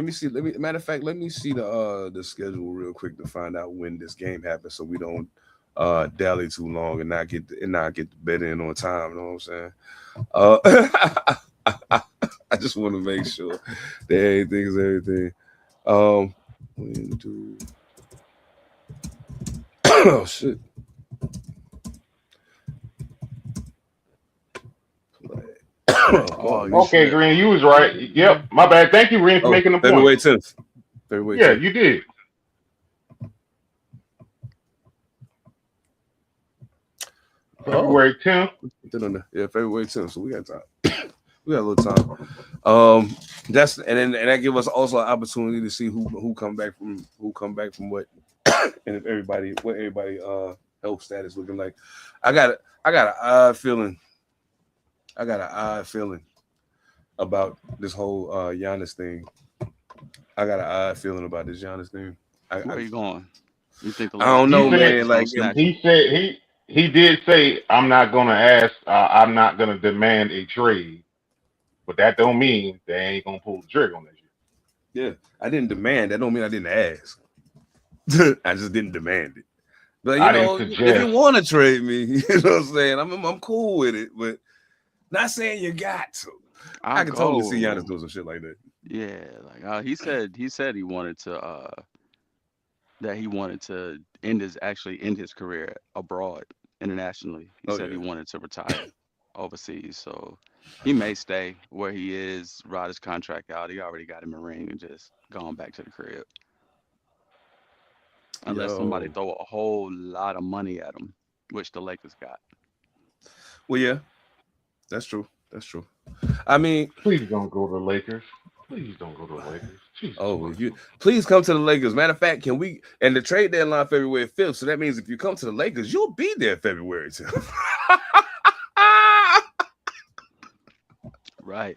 Matter of fact, let me see the schedule real quick to find out when this game happens, so we don't dally too long and not get the bet in on time. You know what I'm saying? I just want to make sure that everything is everything. Oh shit. Okay, Green, you was right. Yep, my bad. Thank you, Green, for making the point. February 10th. Yeah, you did. February 10th. Yeah, February 10th. So we got time. We got a little time. That's and that give us also an opportunity to see who come back from what, and if everybody health status looking like. I got an odd feeling. About this whole Giannis thing. I got an odd feeling about this Giannis thing. Where you going? You think I don't know, man. Like he said, he did say, "I'm not gonna ask. I'm not gonna demand a trade," but that don't mean they ain't gonna pull the trigger on that shit. Yeah, I didn't demand. That don't mean I didn't ask. I just didn't demand it. But you know, if you want to trade me, you know what I'm saying. I'm cool with it, but not saying you got to. I can totally see Giannis doing some shit like that. Yeah, like he said he wanted to end his career abroad internationally. He said he wanted to retire overseas, so he may stay where he is, ride his contract out. He already got him a ring and just gone back to the crib. Unless somebody throw a whole lot of money at him, which the Lakers got. Well, yeah, that's true. I mean, please don't go to the Lakers. Please don't go to the Lakers. Jesus please come to the Lakers. Matter of fact, can we? And the trade deadline February 5th. So that means if you come to the Lakers, you'll be there February 10th. Right.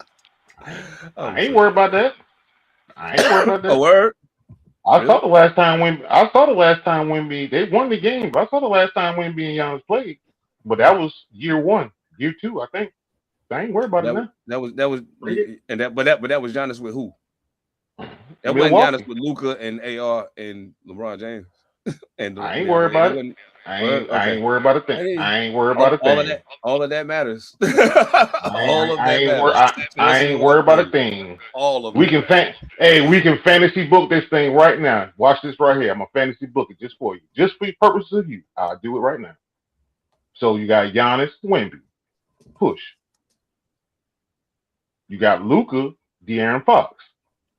I ain't worried about that. A word. I saw the last time Wemby they won the game. I saw the last time Wemby and Giannis played, but that was year 1, year 2, I think. I ain't worried about it now. That was that was Giannis with who? That wasn't Giannis with Luka and AR and LeBron James. And I ain't worried about it. I ain't worried about a thing. I ain't worried about a thing. All of that matters. I ain't worried about a thing. All of we can fantasy book this thing right now. Watch this right here. I'm a fantasy book it just for you, just for the purposes of you. I'll do it right now. So you got Giannis, Wemby, push. You got Luka, De'Aaron Fox,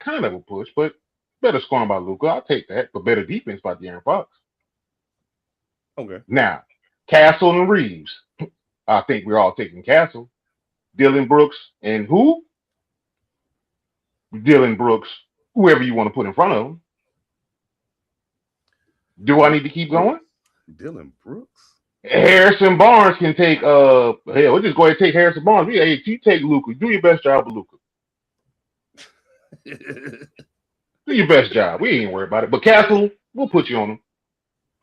kind of a push, but better scoring by Luka. I'll take that, but better defense by De'Aaron Fox. Okay. Now, Castle and Reeves. I think we're all taking Castle. Dylan Brooks and who? Dylan Brooks, whoever you want to put in front of him. Do I need to keep going? Dylan Brooks. Harrison Barnes can take hell, we'll just go ahead and take Harrison Barnes. Hey, you take Luka. Do your best job with Luka. Do your best job. We ain't worried about it. But Castle, we'll put you on him.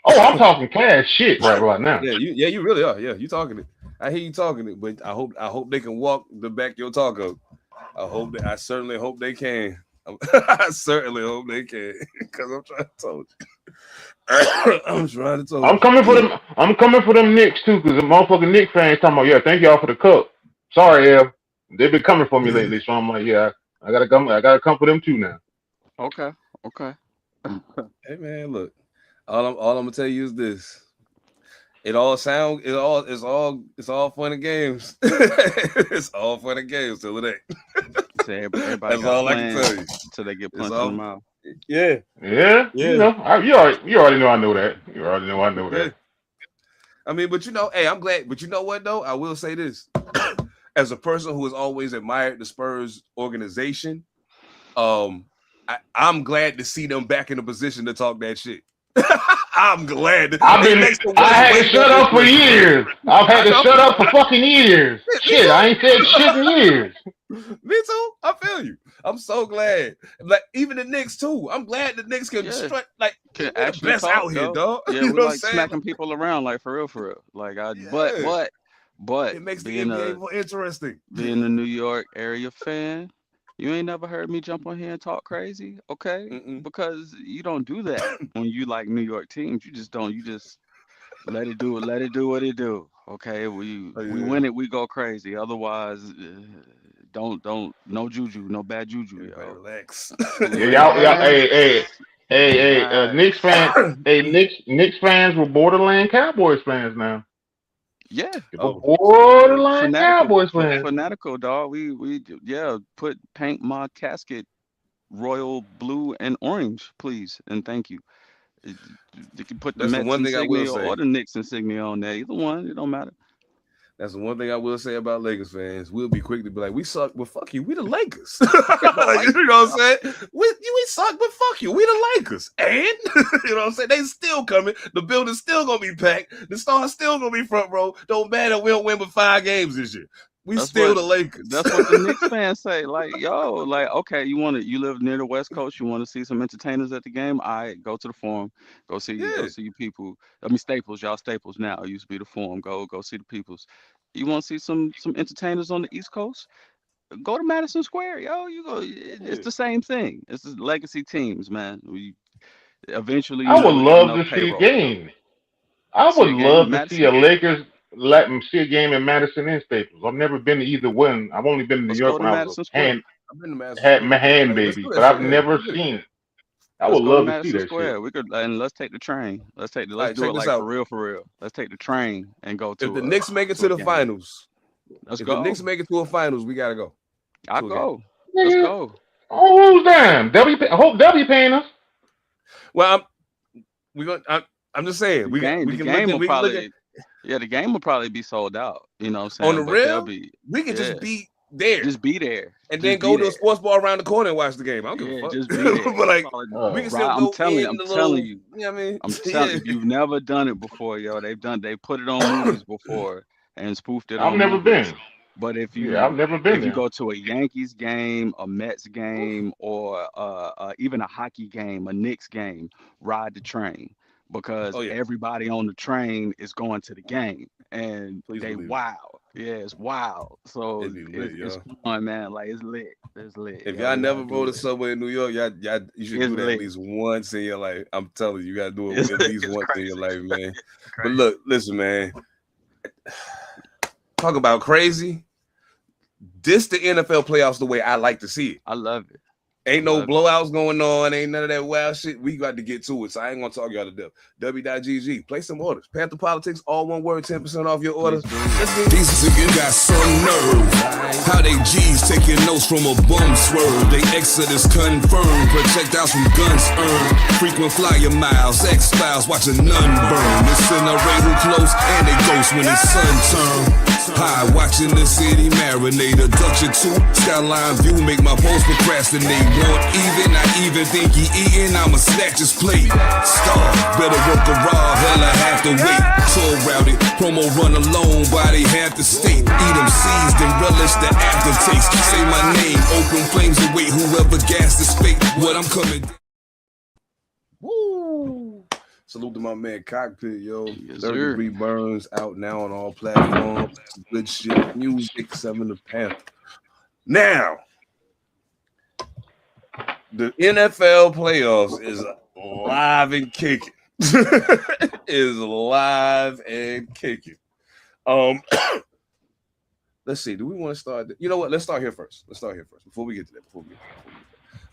Oh, I'm talking cash shit right now. Yeah, you really are. Yeah, you talking it. I hear you talking it, but I hope they can walk the back your talk up. I certainly hope they can. I certainly hope they can, because I'm trying to tell you. I'm trying to tell you. I'm coming for them Knicks too, because the motherfucking Knicks fans talking about, yeah, thank y'all for the cup. Sorry, Ev. They've been coming for me lately, so I'm like, yeah, I gotta come for them too now. Okay. Hey man, look. All I'm gonna tell you is this. It's all fun and games. It's all fun and games till it ain't. So everybody That's all I can tell you. Till they get punched in the mouth. Yeah. You know, you already know I know that. You already know I know that. I mean, but hey, I'm glad. But you know what though? I will say this. As a person who has always admired the Spurs organization, I'm glad to see them back in a position to talk that shit. I'm glad. I had to shut up for years. I've had to shut up for fucking years. Shit, I ain't said shit in years. Me too. I feel you. I'm so glad. Like even the Knicks too. I'm glad the Knicks can strut like can the best talk, out here, dog. Yeah, you we know like smacking people around, like for real. Like but it makes the NBA more interesting. Being a New York area fan, you ain't never heard me jump on here and talk crazy, okay? Because you don't do that when you like New York teams. You just don't. You just let it do what it do. Okay, we win it, we go crazy. Otherwise, don't no juju, no bad juju, yo. Relax. Knicks fans. Knicks fans were borderline Cowboys fans now. Yeah. Borderline Cowboys fans. Fanatical, dog. We paint my casket royal blue and orange, please, and thank you. You can put the Mets insignia or the Knicks insignia on there. Either one, it don't matter. That's the one thing I will say about Lakers fans. We'll be quick to be like, we suck, but fuck you. We the Lakers. You know what I'm saying? We suck, but fuck you. We the Lakers. And, you know what I'm saying? They still coming. The building's still going to be packed. The Star's still going to be front row. Don't matter. We don't win but 5 games this year. That's still the Lakers. That's what the Knicks fans say. Like, yo, like, okay, you live near the West Coast, you want to see some entertainers at the game? All right, go to the Forum, go see you people. I mean, Staples, y'all Staples now. It used to be the Forum. Go see the peoples. You want to see some entertainers on the East Coast? Go to Madison Square, yo. You go. It's the same thing. It's the legacy teams, man. We eventually. I would love to see a game. I would love to see a Lakers. Let them see a game in Madison and Staples. I've never been to either one. I've only been to New York when I was had my hand baby, but I've never seen it. I would love to see that shit. We could, and let's take the train. Let's do it like for real. Let's take the train and go to. If the Knicks make it to the finals, let's go. If the Knicks make it to a finals, we gotta go. I'll go. Let's go. Oh, who's damn? I hope W paying us. Well, I'm just saying the game will probably be sold out. You know what I'm saying? On the real, we can just be there. Just be there. And then go to a sports bar around the corner and watch the game. I don't give a fuck. Just be there. But like, we can still go I'm telling you. You know what I mean? I'm telling you, you've never done it before, yo. They put it on movies before and spoofed it on I've never movies. been. But if you I've never been if you go to a Yankees game, a Mets game, or even a hockey game, a Knicks game, ride the train. Because everybody on the train is going to the game, and they wild. Yeah, it's wild. So it's fun, man. Like it's lit. It's lit. If y'all never rode a subway in New York, you should do that at least once in your life. I'm telling you, you gotta do it at least once in your life, man. But look, listen, man. Talk about crazy. This the NFL playoffs the way I like to see it. I love it. Ain't no Love it. blowouts going on. Ain't none of that wild shit. We got to get to it. So I ain't gonna talk y'all to death. W.GG. Place some orders. Panther Politics, all one word, 10% off your order. Please do. Let's get These niggas got some nerve. How they G's taking notes from a bum swerve. They exodus confirmed. Projectiles from guns earned. Frequent flyer miles. X-Files watching none burn. Incinerate who close and they ghost when the sun turn. High watching the city marinate. Abduction 2. Skyline view make my post procrastinate. Want even, I even think he eating. I'ma snatch his plate. Starve. Better work the raw. Hell, I have to wait. Tour routed. Promo run alone. Body half the state. Eat them seeds, then relish the aftertaste. Say my name, open flames and wait. Whoever gas is fake. What I'm coming. Woo! Salute to my man Cockpit, yo. Yes, 33 Burns out now on all platforms. Good shit. Music, Seven Da Pantha. Now, the NFL playoffs is live and kicking. Is live and kicking. Let's see. Do we want to start? You know what? Let's start here first. Before we get to that.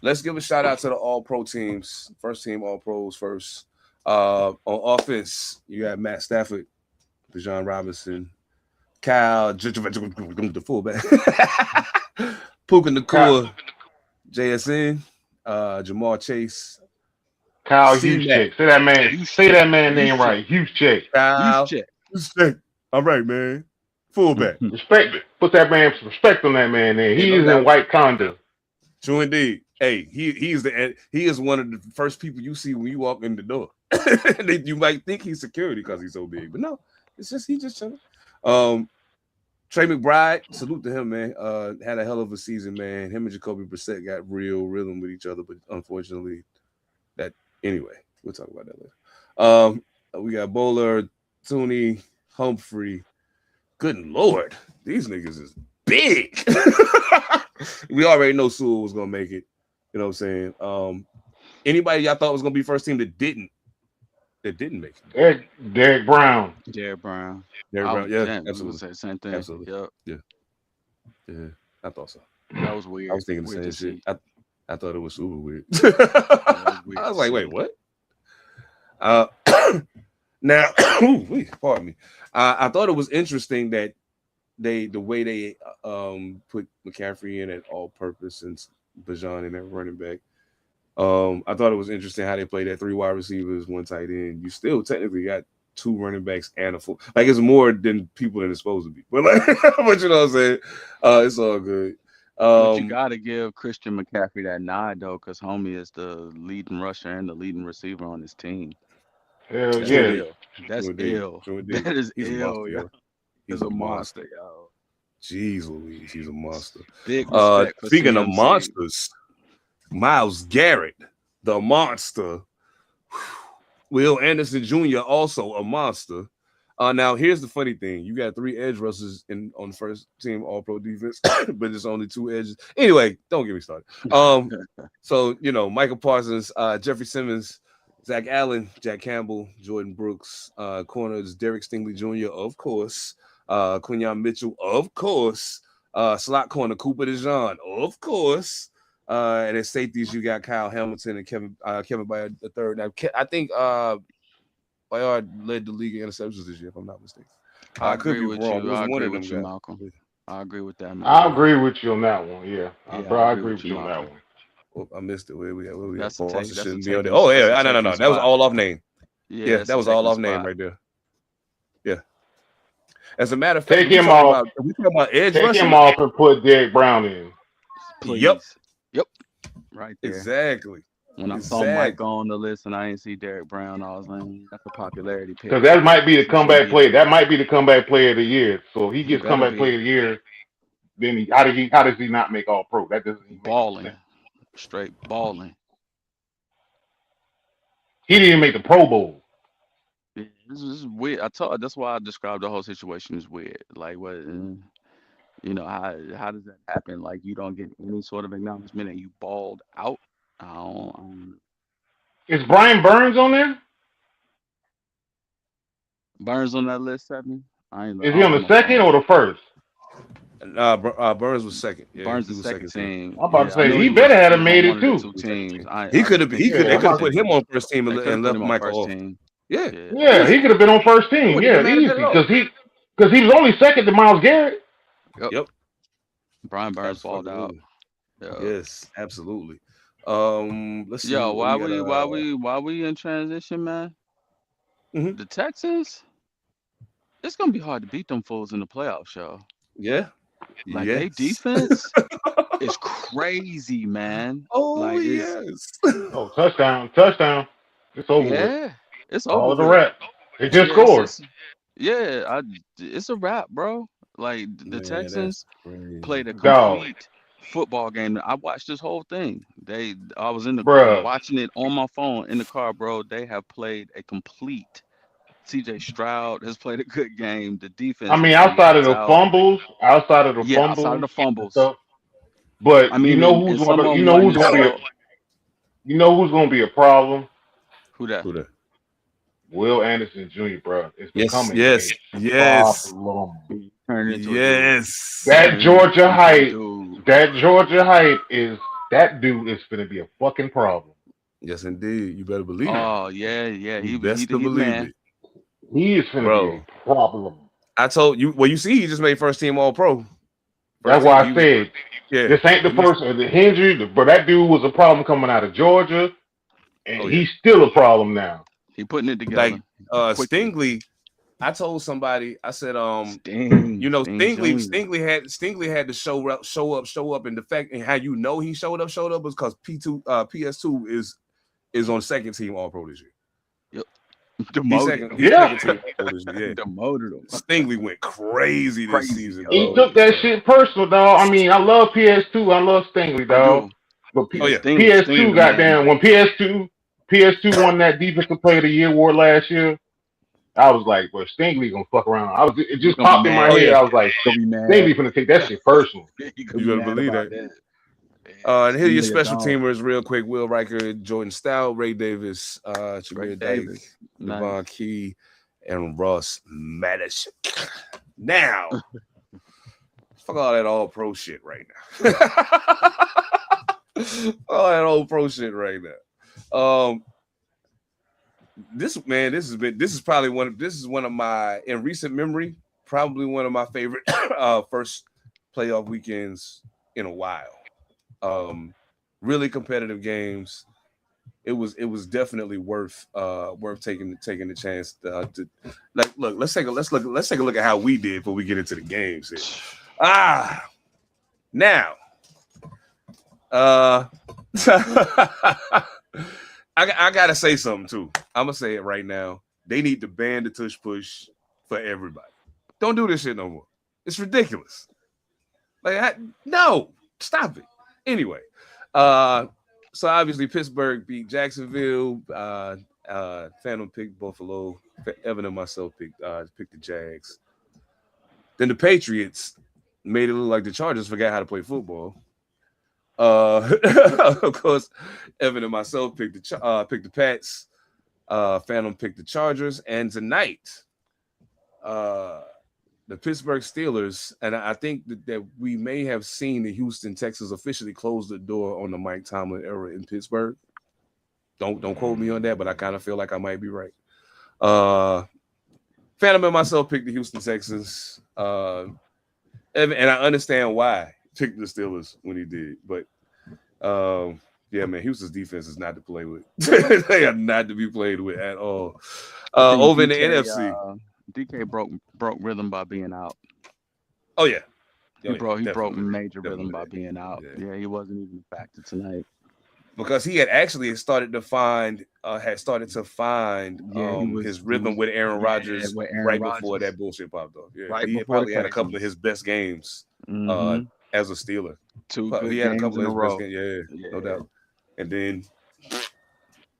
Let's give a shout out to the All Pro teams. First team All Pros first. On offense, you got Matt Stafford, Bijan Robinson, Kyle, the fullback, Puka Nacua, JSN, Jamar Chase, Kyle Juszczyk. Say that man name right. Juszczyk. Kyle Juszczyk. All right, man. Fullback. Respect it. Put that man some respect on that man there. He is in white condo. True indeed. Hey, he is one of the first people you see when you walk in the door. You might think he's security because he's so big, but no, it's just he just chilling. Trey McBride, salute to him, man. Had a hell of a season, man. Him and Jacoby Brissett got real rhythm with each other, but unfortunately, anyway, we'll talk about that later. We got Bowler, Tooney, Humphrey. Good Lord, these niggas is big. We already know Sewell was gonna make it. You know what I'm saying? Anybody y'all thought was gonna be first team that didn't make it? Derek Brown. Yeah, absolutely. Same thing. Absolutely. Yep. Yeah, I thought so. That was weird. I was thinking the same shit. I thought it was super weird. Was weird. I was like, wait, what? Now, pardon me. I thought it was interesting that the way they put McCaffrey in at all purpose and Bijan in that running back. I thought it was interesting how they played that 3 wide receivers, 1 tight end. You still technically got 2 running backs and a full. Like, it's more than people than it's supposed to be. But like, but you know what I'm saying? It's all good. But you gotta give Christian McCaffrey that nod though, because homie is the leading rusher and the leading receiver on his team. Hell That's yeah. ill. That's ill. That is ill, yo. He's a monster, yo. Jeez Louise, he's a monster. Big respect for Speaking of CMC. monsters, Myles Garrett, the monster. Will Anderson Jr. also a monster. Now here's the funny thing: you got 3 edge rushers on the first team All Pro defense, but it's only 2 edges. Anyway, don't get me started. So you know, Michael Parsons, Jeffrey Simmons, Zach Allen, Jack Campbell, Jordan Brooks, corners Derek Stingley Jr. of course, Quinyon Mitchell of course, slot corner Cooper DeJean of course. And at safeties, you got Kyle Hamilton and Kevin Byard the third. Now, I think Byard led the league in interceptions this year, if I'm not mistaken. I could agree be with wrong. you. It was I one agree of with them you, guys. Malcolm. I agree with that, man. I agree with you on that one. Yeah, bro, I agree with you on that Malcolm. one. Oh, I missed it. Where we at? That's a Boston take- that's a shouldn't be take- on there. Oh yeah, that's a no. taking That was spot. all off name. Yeah, that's that a was all taking off name spot. right there. Yeah. As a matter of fact, Take him off. we talking about edge Take rushing. him off and put Derek Brown in. Please. Yep. Right there. Exactly. When I saw Mike on the list and I didn't see Derek Brown, I was like, that's a popularity pick. Because that might be the comeback player. That might be the comeback player of the year. So if he gets comeback player of the year, then how does he not make All Pro? That doesn't even balling, make sense. straight balling. He didn't even make the Pro Bowl. This is weird. That's why I described the whole situation as weird. Like what, you know, how does that happen? Like you don't get any sort of acknowledgement and you balled out. I don't. Is Brian Burns on there? Burns on that list, 7. Is he on the second or the first? Burns was second. Yeah, Burns he the was second second team. team. I'm about to Yeah, I say know he he better was have he was on made one it of the too. two He was second teams. team. I He I could just have. think He he could. was They Yeah, could I'm have about second to put say him team. on first team They could and have put left him on Michael first off. team. Yeah, Yeah. yeah, easy. he could have been on first team. It wouldn't Yeah, have mattered at easy all. because he was only second to Miles Garrett. Yep. Yep, Brian Burns falled out. absolutely. Yeah. Yes, absolutely. Let's see. Yo, We got why we in transition, man? mhm. The Texans, it's gonna be hard to beat them fools in the playoffs, yo. Yeah, Like they yes. defense is crazy, man. Oh Like it's yes. Oh, touchdown! It's over with. yeah, it's over All of the with. rap. They just Yeah, scored. yeah, it's a wrap, bro. Like the Man, that's Texans crazy. played a Dog, complete football game. I watched this whole thing. I was bruh. watching it on my phone in the car, bro. They have played a complete. CJ Stroud has played a good game. The I defense mean, is outside of lights the out. fumbles, Yeah, outside of the and fumbles. stuff. But I mean, and some of them you know wasn't who's his gonna be fault. a problem? Who that? Who that? Will Anderson Jr., bro. It's Yes, becoming yes, a yes, problem. He turned into a dude. yes. That Turned Georgia into a hype, dude. that dude is gonna be a fucking problem. Yes, indeed. You better believe it. Oh yeah, yeah. You best to He the believe man. it, He is gonna be a bro. problem. I told you. Well, you see, he just made first team All Pro. First That's team. why He I was. said Yeah. this ain't the He was. first the injury, but that dude was a problem coming out of Georgia, and Oh yeah. he's still a problem now. He putting it Like together quickly. Stingley. I told somebody. I said, Sting Jr. Stingley had to show up, and the fact and how you know he showed up was because PS2 is on second team All Pro this year. Yep. He's Demoted second. him. He's Yeah, second team All Pro this year. Yeah. Demoted him. Stingley went crazy this Crazy, season, he yo. bro. took that shit personal, dog. I mean, I love PS2. I love Stingley, I dog. do. But Oh Yeah, yeah. Sting PS2, the man. goddamn, when PS2 won that Defensive Player of the Year award last year, I was like, well, Stingley gonna fuck around. It He's just gonna be popped in my Oh mad. head. yeah. I was like, He's gonna be Stingley mad. finna take that shit personal. He gonna You be better mad believe about that. that. And here are your Stingley a special dog. teamers, real quick: Will Riker, Jordan Stout, Ray Davis, Ray Jameer Dyke, Davis. Devon Nice. Key, and Ross Madison. Now, fuck all that all pro shit right now. All that old pro shit right now. This is one of my in recent memory, probably one of my favorite first playoff weekends in a while. Really competitive games. It was definitely worth taking the chance to like look. Let's take a look at how we did before we get into the games here. Now, I gotta say something too. I'm gonna say it right now. They need to ban the tush push for everybody. Don't do this shit no more. It's ridiculous. No, stop it. Anyway, so obviously Pittsburgh beat Jacksonville. Phantom picked Buffalo. Evan and myself picked the Jags. Then the Patriots made it look like the Chargers forgot how to play football. Of course, Evan and myself picked the Pats. Phantom picked the Chargers, and tonight, the Pittsburgh Steelers, and I think that we may have seen the Houston Texans officially close the door on the Mike Tomlin era in Pittsburgh. Don't quote me on that, but I kind of feel like I might be right. Phantom and myself picked the Houston Texans, and I understand why he picked the Steelers when he did, but yeah, man, Houston's defense is not to play with. They are not to be played with at all. Over in the NFC, DK broke rhythm by being out. oh yeah, He broke definitely, major rhythm definitely by that. being out. Yeah. Yeah, he wasn't even a factor tonight. Because he had actually started to find Yeah, his rhythm with Aaron Rodgers with Aaron right Rodgers. before that bullshit popped off. Yeah, Right he had before the probably had a couple of Texans. his best games Mhm. as a Steeler. Two He good had a games couple in of a his best row. games, yeah, no Yeah. doubt. And then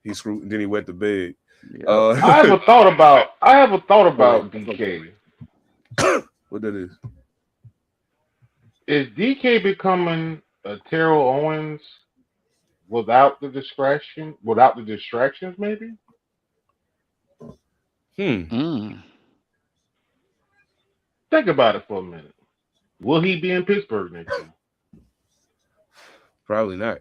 he screwed. Then he wet the bed. Yep. I have a thought about DK. What that is? Is DK becoming a Terrell Owens without the distractions, maybe? Hmm. Mm. Think about it for a minute. Will he be in Pittsburgh next year? Probably not.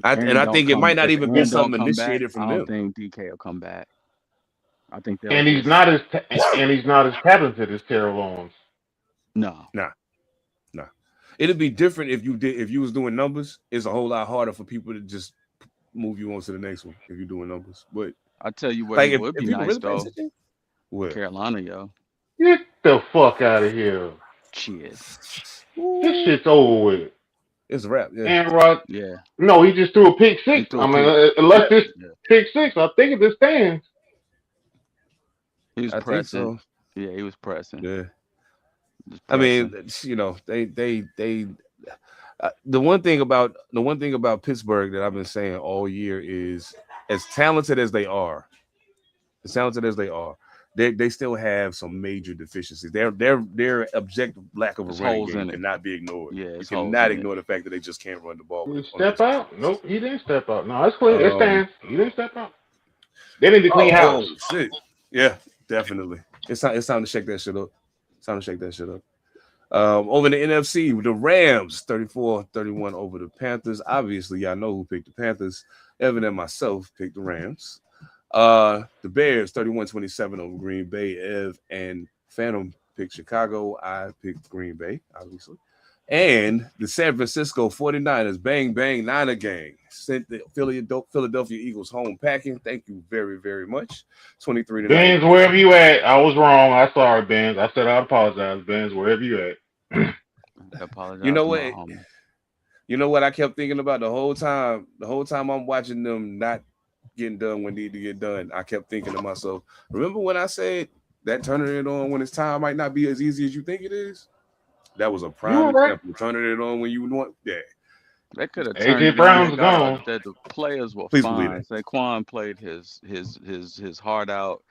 Aaron I don't think it come might not if even be Aaron don't something come back. initiated I from don't them. think DK will come back. I think they'll And he's just not as talented as Terrell Owens. no. Nah. It'd be different if you was doing numbers. It's a whole lot harder for people to just move you on to the next one if you're doing numbers. But I tell you what, like he would if be people nice really pay though. attention, what? Carolina, yo, Get the fuck out of here. shit, This shit's over with. It's a wrap. Yeah, And Rod, yeah, no, he just threw a pick he six. threw I a mean, pick. unless this Yeah, pick six, I think it stands. he was I think pressing. so. Yeah, he was pressing. Yeah, Just I pressing. mean, they. The one thing about Pittsburgh that I've been saying all year is as talented as they are, they still have some major deficiencies. Their objective lack of a There's running holes game in it. cannot be ignored. Yeah, You it's holes cannot in it. ignore the fact that they just can't run the ball Did he on a step consistent out? basis. Nope, he didn't step out. No, it's clear. It Um, stands. He didn't step out. They need to clean house. shit. Yeah, definitely. It's time to shake that shit up. Over in the NFC, the Rams 34-31 over the Panthers. Obviously, y'all know who picked the Panthers. Evan and myself picked the Rams. The Bears 31-27 over Green Bay. Ev and Phantom picked Chicago. I picked Green Bay, obviously. And the San Francisco 49ers, bang, bang, Niner gang, sent the Philadelphia Eagles home packing. Thank you very, very much. 23-19. Benz, wherever you at, I was wrong. I'm sorry, Benz. I said I apologize, Benz, wherever you at. I apologize You know to my what? homie. You know what I kept thinking about the whole time? The whole time I'm watching them not getting done when need to get done, I kept thinking to myself, remember when I said that turning it on when it's time might not be as easy as you think it is? That was a You prime were right. example. Turning it on when you want that. They could have turned AJ it on. Brown's They got gone. out that the players were Please believe fine. it. Saquon played his heart out.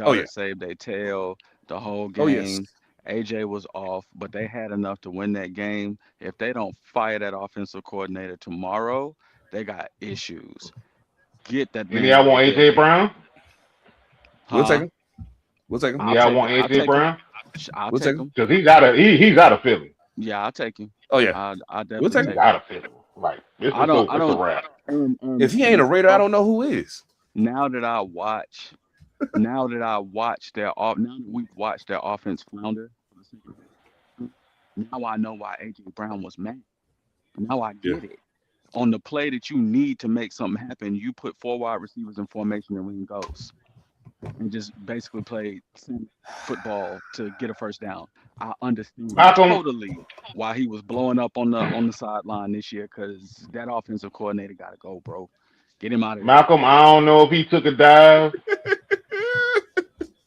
Oh, God yeah. saved their tail the whole Oh, yes. game. AJ was off, but they had enough to win that game. If they don't fire that offensive coordinator tomorrow, they got issues. Get that And man y'all out want of AJ there. Brown? We'll take Huh? him. We'll take him. I'll Y'all take want I'll AJ take him. Brown? I'll We'll take take him. him. Because he's out of Philly. Yeah, I'll take him. Oh, yeah. I'll We'll definitely take He's him. take him. out of Philly. Like this I is don't. over. I It's a don't. wrap. If he ain't a Raider, I don't know who is. Now that I watch, now that we've watched their offense flounder, now I know why AJ Brown was mad. Now I Yeah. get it. On the play that you need to make something happen, you put 4 wide receivers in formation and ring goes, and just basically play football to get a first down. I understand Malcolm, totally why he was blowing up on the sideline this year, because that offensive coordinator got to go, bro. Get him out of there. Malcolm, I don't know if he took a dive.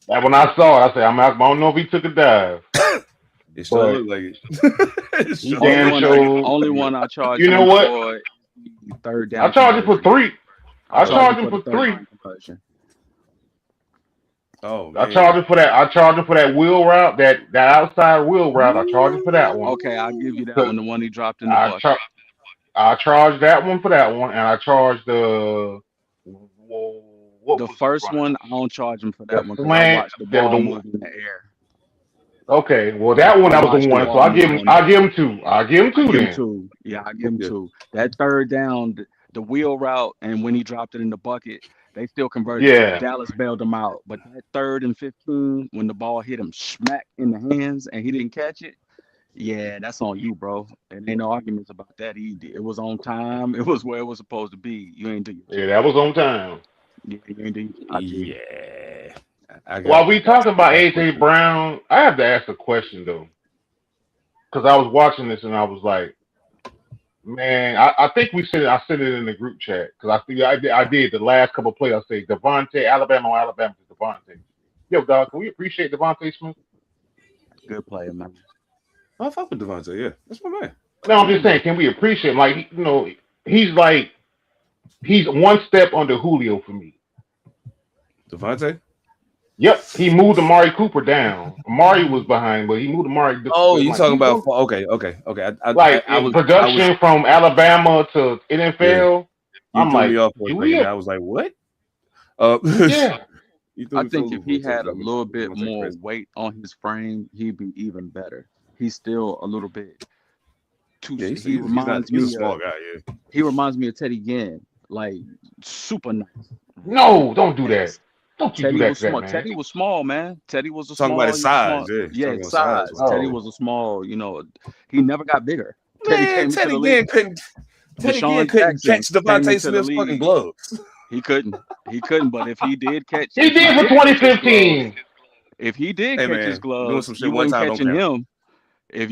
That when I saw it, I said, Malcolm, I don't know if he took a dive. It sure But looked like it. It he sure damn looked like it. sure. Only one I charge You know him what? for is the third down I charged him for conversion. 3. I charged him the for third 3. down conversion. Oh, I man. charged him for that. I charged him for that wheel route, that outside wheel route. I charged him for that one. Okay, I'll give you that 'Cause one. The one he dropped in the I bucket. I charged that one for that one, and I charged the what The was first running? one, I don't charge him for The that one because I slant. watched the The ball one. move in the air. Okay, well that one I that was watched the the one. So ball I'll give move him. on I'll that. give him 2. I'll give him I 2 give him then. 2. Yeah, I give him Yeah. 2. That third down, the wheel route, and when he dropped it in the bucket, they still converted. Yeah. Dallas bailed him out. But that 3rd and 15, when the ball hit him smack in the hands and he didn't catch it, yeah, that's on you, bro. And ain't no arguments about that. It was on time. It was where it was supposed to be. You ain't do your Yeah, that was on time. You ain't do your job, G. Yeah. I While we talking about I got AJ questions. Brown, I have to ask a question though, because I was watching this and I was like, man, I think I sent it in the group chat because I did the last couple of plays. I say Devontae, Alabama to Devontae. Yo, dog, can we appreciate Devontae Smith? Good player, man. I fuck with Devontae. Yeah, that's my man. No, I'm just saying, can we appreciate him? Like, he's one step under Julio for me. Devontae. Yep, he moved Amari Cooper down. Amari was behind, but he moved Amari. Oh, you like, talking he's about? one- Okay. I was production from Alabama to NFL. You I'm threw like, me off for a do second. we? I was like, what? Yeah, He threw I me for a think if loop he real tough. had a little bit I'm gonna take more crazy. weight on his frame, he'd be even better. He's still a little bit too. Yeah, He reminds he's a me small of. guy. Yeah. He reminds me of Teddy Ginn, like super nice, really No, don't do that. nice. Don't you do Teddy that was to that small. man. Teddy was small, man. Teddy was a Talking about small. his He was size. small. Yeah, Yeah, talking his about size. size. Teddy Oh, was a small. He never got bigger. Teddy Man, came into the Teddy league. Ginn couldn't. Teddy Ginn Deshaun couldn't Jackson catch came Devontae into the Smith's fucking league. gloves. He couldn't. He couldn't. But if he did catch, he if he did for did catch his gloves, 2015. if he did Hey catch his man, doing gloves, some shit you one wasn't time don't catching count. him. If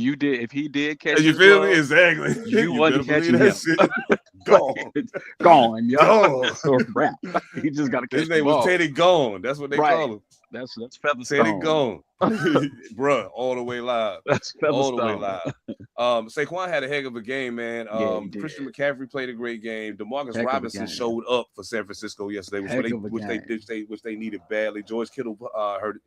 he did catch You his feel me? gloves, Exactly. you You better wasn't believe catching that him. shit. Like, Gone. it's gone, yo. Gone. Or rap. He just got to His catch the name was ball. Teddy Gone. That's what they Right. call him. That's Teddy Featherstone. Gone. Bruh, all the way live. That's All the way Featherstone. live. Saquon had a heck of a game, man. Yeah, he Christian did. McCaffrey played a great game. DeMarcus Heck of a Robinson game. showed up for San Francisco yesterday, Heck of a which they needed badly. George Kittle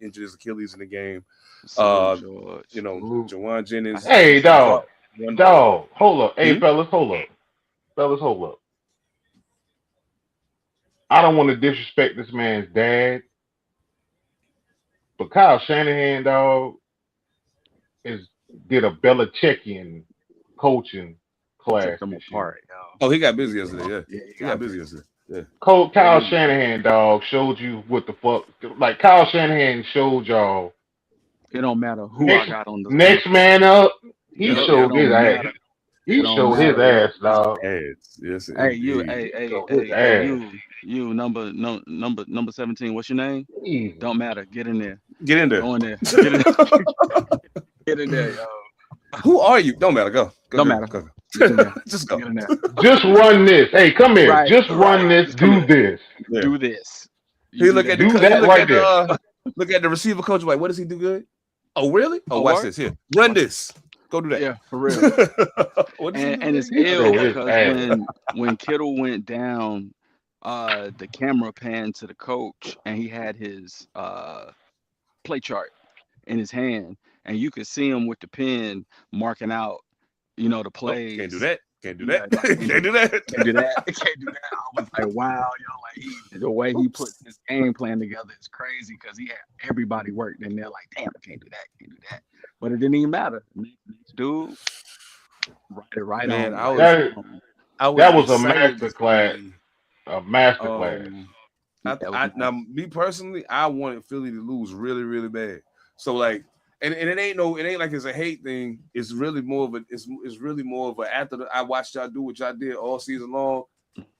injured his Achilles in the game. Salute, George. Jawan Jennings. Hey, dog. One- Dog. Hold up. Hey, Hmm? fellas, hold up. Fellas, hold up. I don't want to disrespect this man's dad, but Kyle Shanahan, dog, did a Belichickian coaching class Took them this year. apart, yo. Oh, he got busy yesterday. Yeah, Yeah, he got busy yesterday. Yeah. Kyle Shanahan, dog, showed you what the fuck. Like Kyle Shanahan showed y'all. It don't matter who Next, I got on the next man up. He Yep. showed It his don't ass. matter. He It don't showed his matter. ass, dog. Ads. Yes, Hey, you, indeed. you, number 17. What's your name? Jesus. Don't matter. Get in there. Get in there. Go in there. Get in there. Get in there, yo. Who are you? Don't matter. Go. Don't matter. Go. Get in there. Just go. Get in there. Just run this. Hey, come here. Right, Just run right. this. Just come Do here. this. Yeah. Do this. He look at Do the that look right at there. look at the receiver coach like, what does he do good? Oh, really? Oh, Oh, watch what? this here. Run this. Go do that. Yeah, for real. What does he do And good it's again? ill Show his because ass. when Kittle went down, the camera panned to the coach and he had his play chart in his hand, and you could see him with the pen marking out, the Nope, plays. can't do that. Can't do Yeah, that. Can't do that. Can't do that. Can't do that. I was like, wow, the way he put his game plan together is crazy because he had everybody worked and they're like, damn, can't do that, can't do that. But it didn't even matter. Next dude, right Man, on. That was a excited to masterclass. see- A masterclass. Now, me personally, I wanted Philly to lose really, really bad. So like, and it ain't like it's a hate thing. It's really more of a after I watched y'all do what y'all did all season long.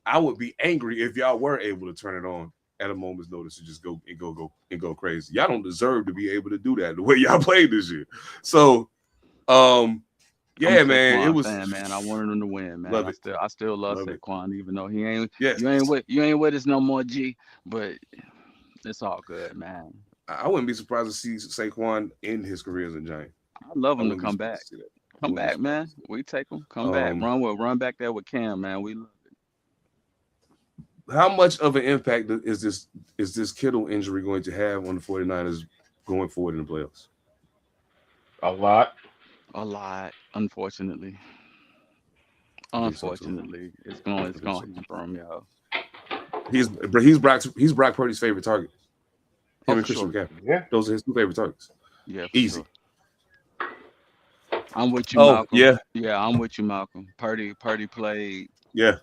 I would be angry if y'all were able to turn it on at a moment's notice and just go crazy. Y'all don't deserve to be able to do that the way y'all played this year. So, yeah, man, it was fan, man. I wanted him to win, man. Love it. I still love Love it. Saquon, even though he ain't. Yes. You ain't with us no more, G. But it's all good, man. I wouldn't be surprised to see Saquon end his career as a Giant. I love him to wouldn't be come surprised back. to see that. Come back, man. We take him. Come back. Run back there with Cam, man. We love it. How much of an impact is this Kittle injury going to have on the 49ers going forward in the playoffs? A lot. A lot, unfortunately. think so, too. Unfortunately, it's going so, to hamper him, yo. He's Brock Purdy's favorite target. Him and for Christian sure. McCaffrey. Yeah. Those are his two favorite targets. Yeah, for Easy. sure. I'm with you, Oh, Malcolm. yeah. Yeah, I'm with you, Malcolm. Purdy played. Yeah.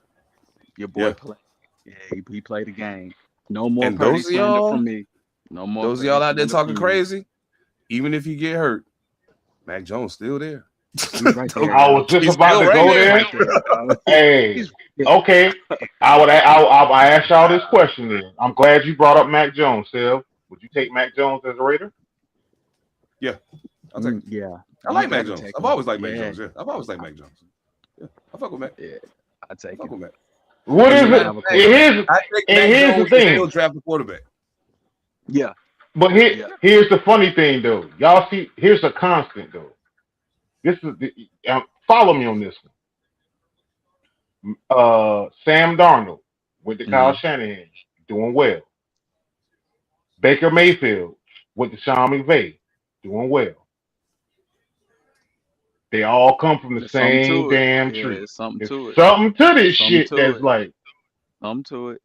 Your boy Yeah. played. Yeah, he played the game. No more And Purdy those of slander y'all- from me. No more. Those of Purdy y'all out there slander talking from me. crazy, even if you get hurt, Mac Jones still there. He's right there. I was just He's about still to right go there. there. Right there, dog. Hey, He's- okay. I asked y'all this question then. I'm glad you brought up Mac Jones, Sil. Would you take Mac Jones as a Raider? I'll take it. Yeah. I like You Mac gotta Jones. take I've him. always liked Mac Yeah. Jones. Yeah, I've always liked Mac Jones. Yeah, I fuck with Mac. Yeah, I take Fuck it. with Mac. What is He's it? have a Here's, I think And Mac here's the Jones can thing. still draft a quarterback. Yeah. but Yeah. here's the funny thing though. Y'all see, here's a constant though. This is follow me on this one. Sam Darnold with the Kyle Shanahan doing well. Baker Mayfield with the Sean McVay doing well. They all come from the There's something same to it. damn Yeah, tree. there's something There's to it. something to this Something shit to that's it. like, Something to it.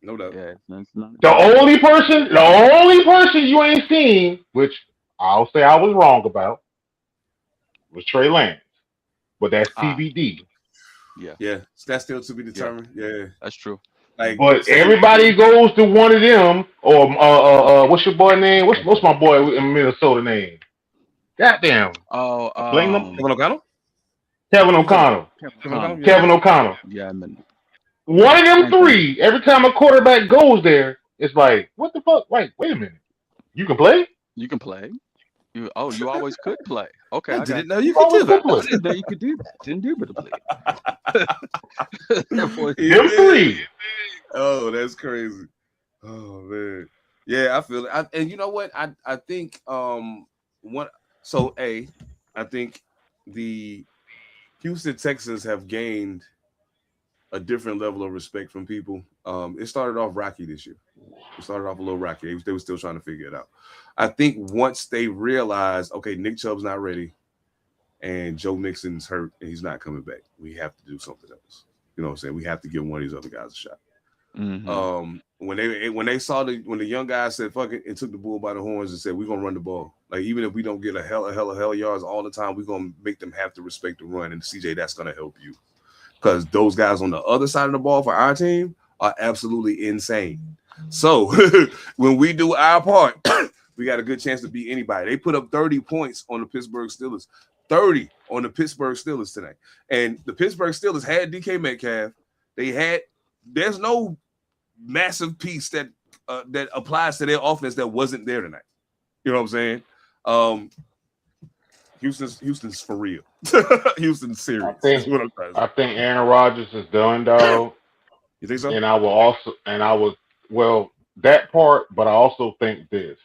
No doubt. Yeah, it's not. The only person you ain't seen, which I'll say I was wrong about, was Trey Lance. But that's Ah, TBD. yeah, Yeah, that's still to be yeah, determined. Yeah, that's true. like But say everybody goes to one of them, or what's your boy name? What's my boy in Minnesota name? Goddamn, Oh, I blame them. Kevin O'Connell. Kevin You talking about O'Connell. Kevin Kevin O'Connell. O'Connell? Yeah. Kevin O'Connell. Yeah, I mean, One of them same thing. three. Every time a quarterback goes there, it's like, what the fuck? Like, wait a minute. You can play. You can play. You always could play. Okay, I I got didn't know You you could always do could that. play. I didn't know you could do that. Didn't do but play. That boy, He Them did. three. Oh, that's crazy. Oh man. Yeah, I feel it. And you know what? I think one so I think the Houston Texans have gained a different level of respect from people. It started off rocky this year. It started off a little rocky. They were still trying to figure it out. I think once they realized, okay, Nick Chubb's not ready and Joe Mixon's hurt and he's not coming back, we have to do something else. You know what I'm saying? We have to give one of these other guys a shot. When they saw when the young guy said fuck it and took the bull by the horns and said we're gonna run the ball, like even if we don't get a hell yards all the time, we're gonna make them have to respect the run. And CJ, that's gonna help you because those guys on the other side of the ball for our team are absolutely insane. So when we do our part, we got a good chance to beat anybody. They put up 30 points on the Pittsburgh Steelers, 30 on the Pittsburgh Steelers tonight, and the Pittsburgh Steelers had DK Metcalf. There's no massive piece that applies to their offense that wasn't there tonight. You know what I'm saying? Houston's for real. Houston's serious. That's what I'm trying to say. I think Aaron Rodgers is done, dog. You think so? And well, that part, but I also think this.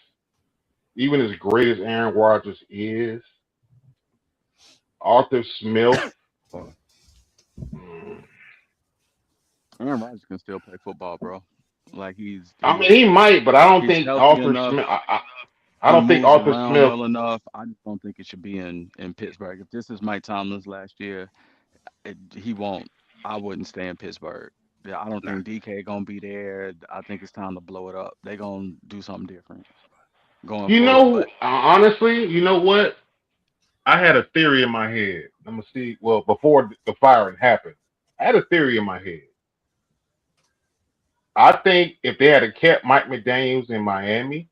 Even as great as Aaron Rodgers is, Arthur Smith. Aaron Rodgers can still play football, bro. Like I mean, he might, but I don't think healthy Arthur enough. Smith. I He don't think moves Arthur around Smith. well enough. I just don't think it should be in Pittsburgh. If this is Mike Tomlin's last year, he won't. I wouldn't stay in Pittsburgh. Yeah, I don't think DK gonna be there. I think it's time to blow it up. They gonna do something different going You forward. know, honestly, you know what? I had a theory in my head. I'm gonna see. Well, before the firing happened, I had a theory in my head. I think if they had kept Mike McDaniels in Miami,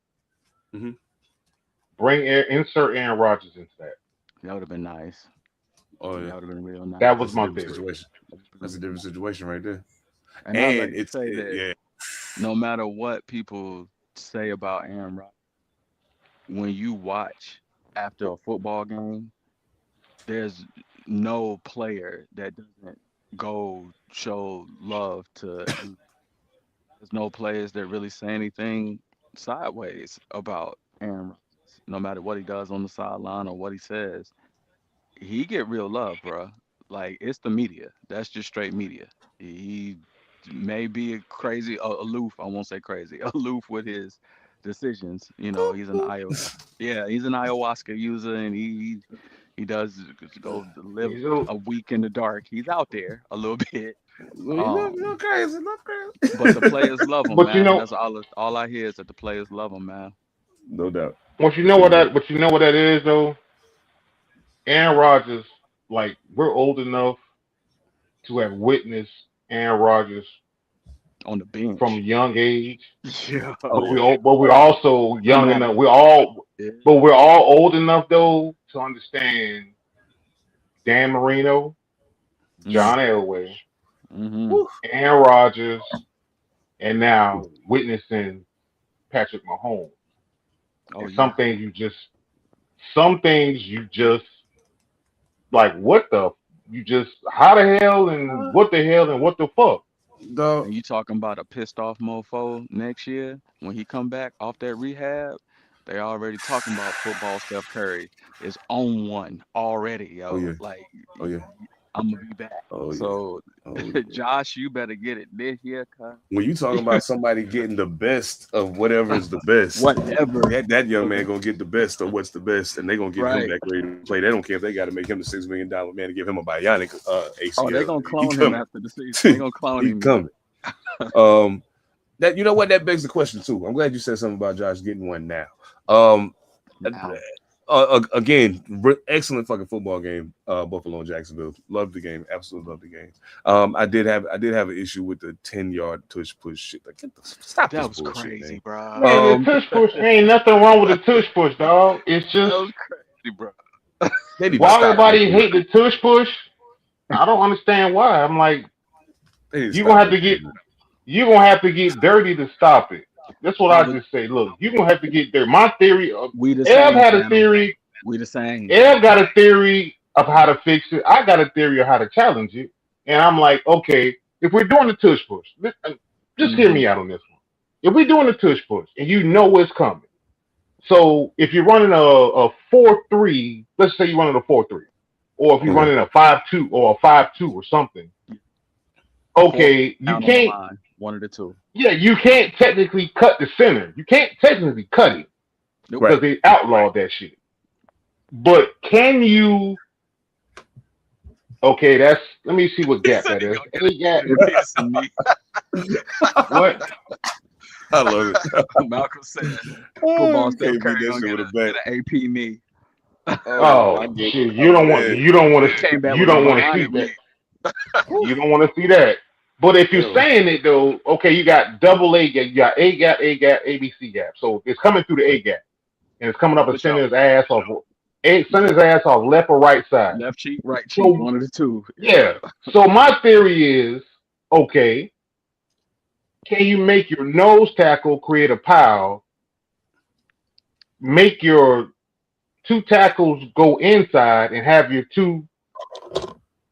Mhm. insert Aaron Rodgers into that. That would have been nice. Oh yeah, That would have been real nice. That was that's a my different theory. situation. That's a different situation right there. And I like And to say that no matter what people say about Aaron Rodgers, when you watch after a football game, there's no player that doesn't go show love to. There's no players that really say anything sideways about Aaron Rodgers, no matter what he does on the sideline or what he says. He get real love, bro. Like it's the media. That's just straight media. He may be a crazy, aloof. I won't say crazy, aloof with his decisions. You know, he's an ayahuasca user, and he does go to live He's a- a week in the dark. He's out there a little bit. you're crazy, not crazy. But the players love him, But you man. know, That's all I hear is that the players love him, man. No doubt. but you know what that is though. Aaron Rodgers, like we're old enough to have witnessed Aaron Rodgers On the from a bench. young age. Yeah. But we're also young Come enough. on. Yeah. We're all old enough though to understand Dan Marino, John Elway, Mm-hmm. Aaron Rodgers, and now witnessing Patrick Mahomes. Oh And yeah. some things you just like. What the? You just how the hell and what the hell and what the fuck? Dog. And you talking about a pissed off mofo next year when he come back off that rehab? They already talking about football. Steph Curry is on one already, Oh yo. yeah. Like Oh yeah. I'm gonna be back. Oh yeah. So Oh yeah. Josh, you better get it this year, cuz. When you talking about somebody getting the best of whatever is the best, Whatever. that young man gonna get the best of what's the best, and they gonna get him Right. back ready to play. They don't care if they got to make him the $6 million man to give him a bionic ACL. Oh, they gonna He clone him coming. after the season. They gonna clone He him. coming. That you know what that begs the question too. I'm glad you said something about Josh getting one now. Um, Now, again, excellent fucking football game. Buffalo and Jacksonville. Loved the game. Absolutely loved the game. I did have an issue with the 10-yard tush push shit. Like, stop that this was bullshit, crazy, man. bro. Man, the tush push ain't nothing wrong with the tush push, dog. It's That just was crazy, bro. They need to why stop that everybody hate bullshit. the tush push. I don't understand why. I'm like, They need to you stop gonna have that to get bullshit. you gonna have to get dirty to stop it. That's what Now, I just say. Look, you gonna have to get dirty. My theory of we the Ev same, had a Phantom. theory. We the same. Ev got a theory of how to fix it. I got a theory of how to challenge it. And I'm like, okay, if we're doing the tush push, just hear Hmm. me out on this one. If we're doing the tush push and you know what's coming, so if you're running a 4-3, let's say you're running a 4-3, or if you're Okay. running a 5-2 or a 5-2 or something, A fourth okay, you down on the can't. line. One of the two. Yeah, you can't technically cut the center. You can't technically cut it Nope. Right. because they outlawed that shit. But can you? Okay, that's. Let me see what He gap said that he is. gonna get A gap. a Peterson knee. What? I love it. Malcolm said Oh, football you Steph can't beat Curry that gonna shit get, with a bat. get an AP knee. Oh my Oh goodness. shit! You I'm don't want. dead. You don't want He to. came back You with a don't want to see 100 that. knee. You don't want to see that. But if you're Yo, saying it though, okay, you got double A gap, you got A gap, ABC gap. So it's coming through the A gap, and it's coming up and For sure. sending his ass off. Sending his ass off left or right side. Left cheek, right cheek. So One of the two. yeah. So my theory is, okay, can you make your nose tackle create a pile? Make your two tackles go inside and have your two,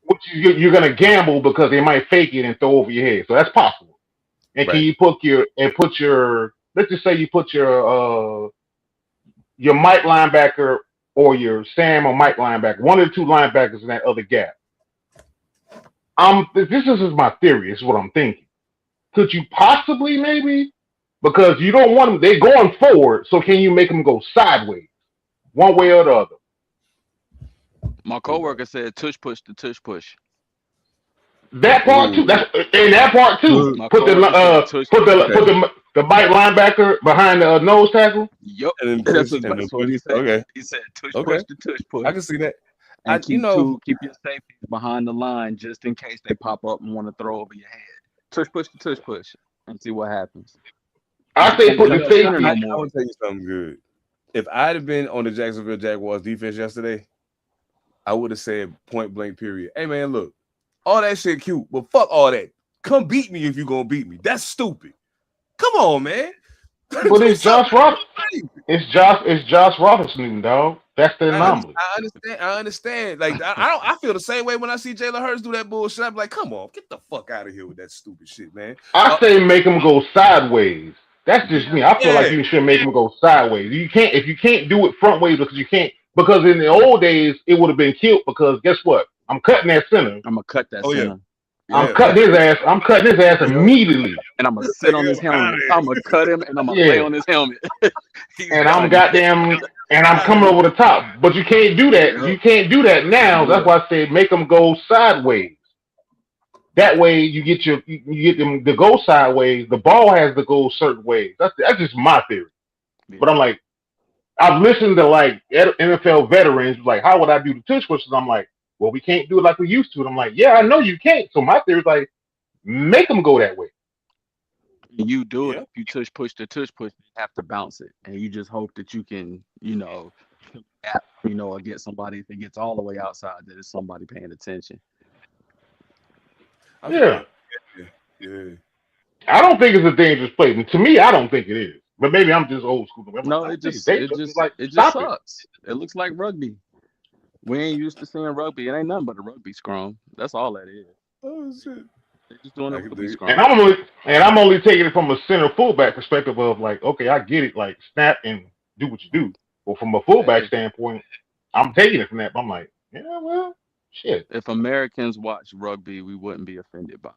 which you're gonna gamble because they might fake it and throw over your head. So that's possible. And can right. you put your let's just say you put your Mike linebacker or your Sam or Mike linebacker, one of the two linebackers in that other gap. This is my theory. This is what I'm thinking. Could you possibly maybe, because you don't want them, they're going forward, so can you make them go sideways, one way or the other? My coworker said tush push to tush push. That part too. Ooh. That's in that part too. My Put the coworker said tush put push. the Okay. put the Mike linebacker behind the nose tackle. Yup. And then That's push what, and then that's what push. he said. Okay. He said tush Okay. push to tush push. I can see that. And You know, keep your safeties behind the line just in case they pop up and want to throw over your head. Tush push to tush push and see what happens. I say Can't put cut the the center safety. no I more. want to tell you something good. If I'd have been on the Jacksonville Jaguars defense yesterday, I would have said point blank period. Hey man, look, all that shit cute, but fuck all that. Come beat me if you gonna beat me. That's stupid. Come on, man. But it's Josh Robinson. It's Josh Robinson, dog. That's the anomaly. I understand. Like I feel the same way when I see Jalen Hurts do that bullshit. I'm like, come on, get the fuck out of here with that stupid shit, man. I say make them go sideways. That's just me. I feel like Yeah, you should make them go sideways. You can't if you can't do it front ways because you can't because in the old days it would have been killed because guess what? I'm cutting that center. I'm gonna cut that Oh, yeah. center. I'm yeah. cutting his ass. I'm cutting his ass immediately. And I'm gonna sit on his Get him outta helmet. there. I'm gonna cut him and I'm gonna Yeah. lay on his helmet. He's And I'm done. goddamn and I'm coming over the top. But you can't do that. Yep. You can't do that now. That's why I say make them go sideways. That way you get them to go sideways. The ball has to go certain ways. That's just my theory. But I'm like, I've listened to like NFL veterans like, how would I do the tush pushes? I'm like, well, we can't do it like we used to. And I'm like, yeah, I know you can't. So my theory is like, make them go that way. You do it Yeah. if you tush push to tush push, you have to bounce it. And you just hope that you can, or get somebody if it gets all the way outside that it's somebody paying attention. Yeah. Yeah. I don't think it's a dangerous play. And to me, I don't think it is. But maybe I'm just old school. I'm No, like, I it think just it's it dangerous. just Like, it just stop it. sucks. It looks like rugby. We ain't used to seeing rugby. It ain't nothing but a rugby scrum. That's all that is. Oh shit. They're just doing I a can rugby dig it. scrum. And I'm only taking it from a center fullback perspective of like, okay, I get it, like snap and do what you do. But from a fullback standpoint, I'm taking it from that. But I'm like, yeah, well, shit. If Americans watch rugby, we wouldn't be offended by it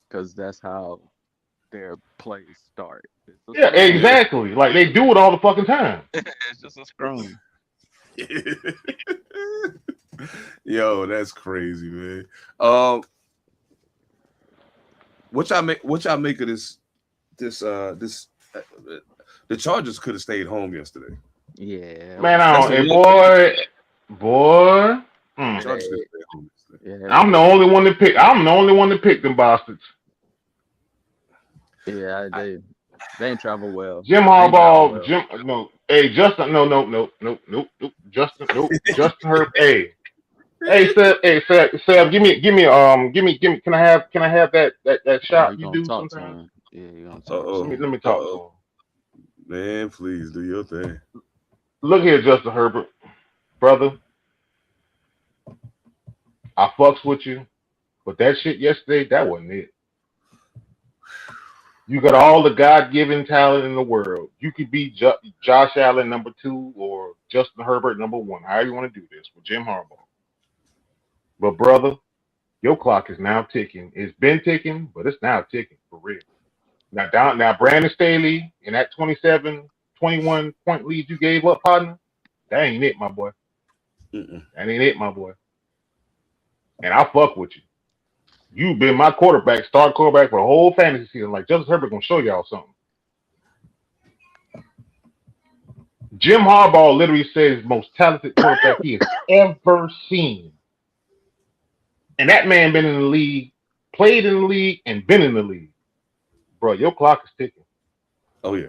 because that's how their plays start. It's a Yeah, scrum. exactly. Like they do it all the fucking time. It's just a scrum. Yo, that's crazy, man. What y'all make of this the Chargers could have stayed home yesterday. Yeah, Man, I That's don't. the And one. boy. The Chargers could have stayed home yesterday. yeah, I'm the only one to pick. I'm the only one to pick them bastards. yeah. They ain't travel well. Jim They ain't travel Harbaugh. well. Jim. No. Hey, Justin. No. No. No. No. Nope. Nope. Justin. Nope. Justin Herb. Hey. Hey, Seb. Hey, Seb. Give me. Can I have that Oh, shot you you gonna do talk to sometimes? him? Yeah, you gonna Uh talk to oh. Let him. me Uh talk to oh. him. Man, please do your thing. Look here, Justin Herbert, brother. I fucks with you, but that shit yesterday, that wasn't it. You got all the God-given talent in the world. You could be Josh Allen number 2 or Justin Herbert number 1. However you want to do this with Jim Harbaugh. But brother, your clock is now ticking. It's been ticking, but it's now ticking for real. Now Brandon Staley in that 27, 21 point lead you gave up, partner. That ain't it, my boy. Mm-mm. That ain't it, my boy. And I fuck with you. You've been my quarterback, start quarterback for the whole fantasy season. Like Justin Herbert gonna show y'all something. Jim Harbaugh literally says most talented quarterback he has ever seen. And that man been in the league, played in the league, and been in the league. Bro, your clock is ticking. Oh yeah.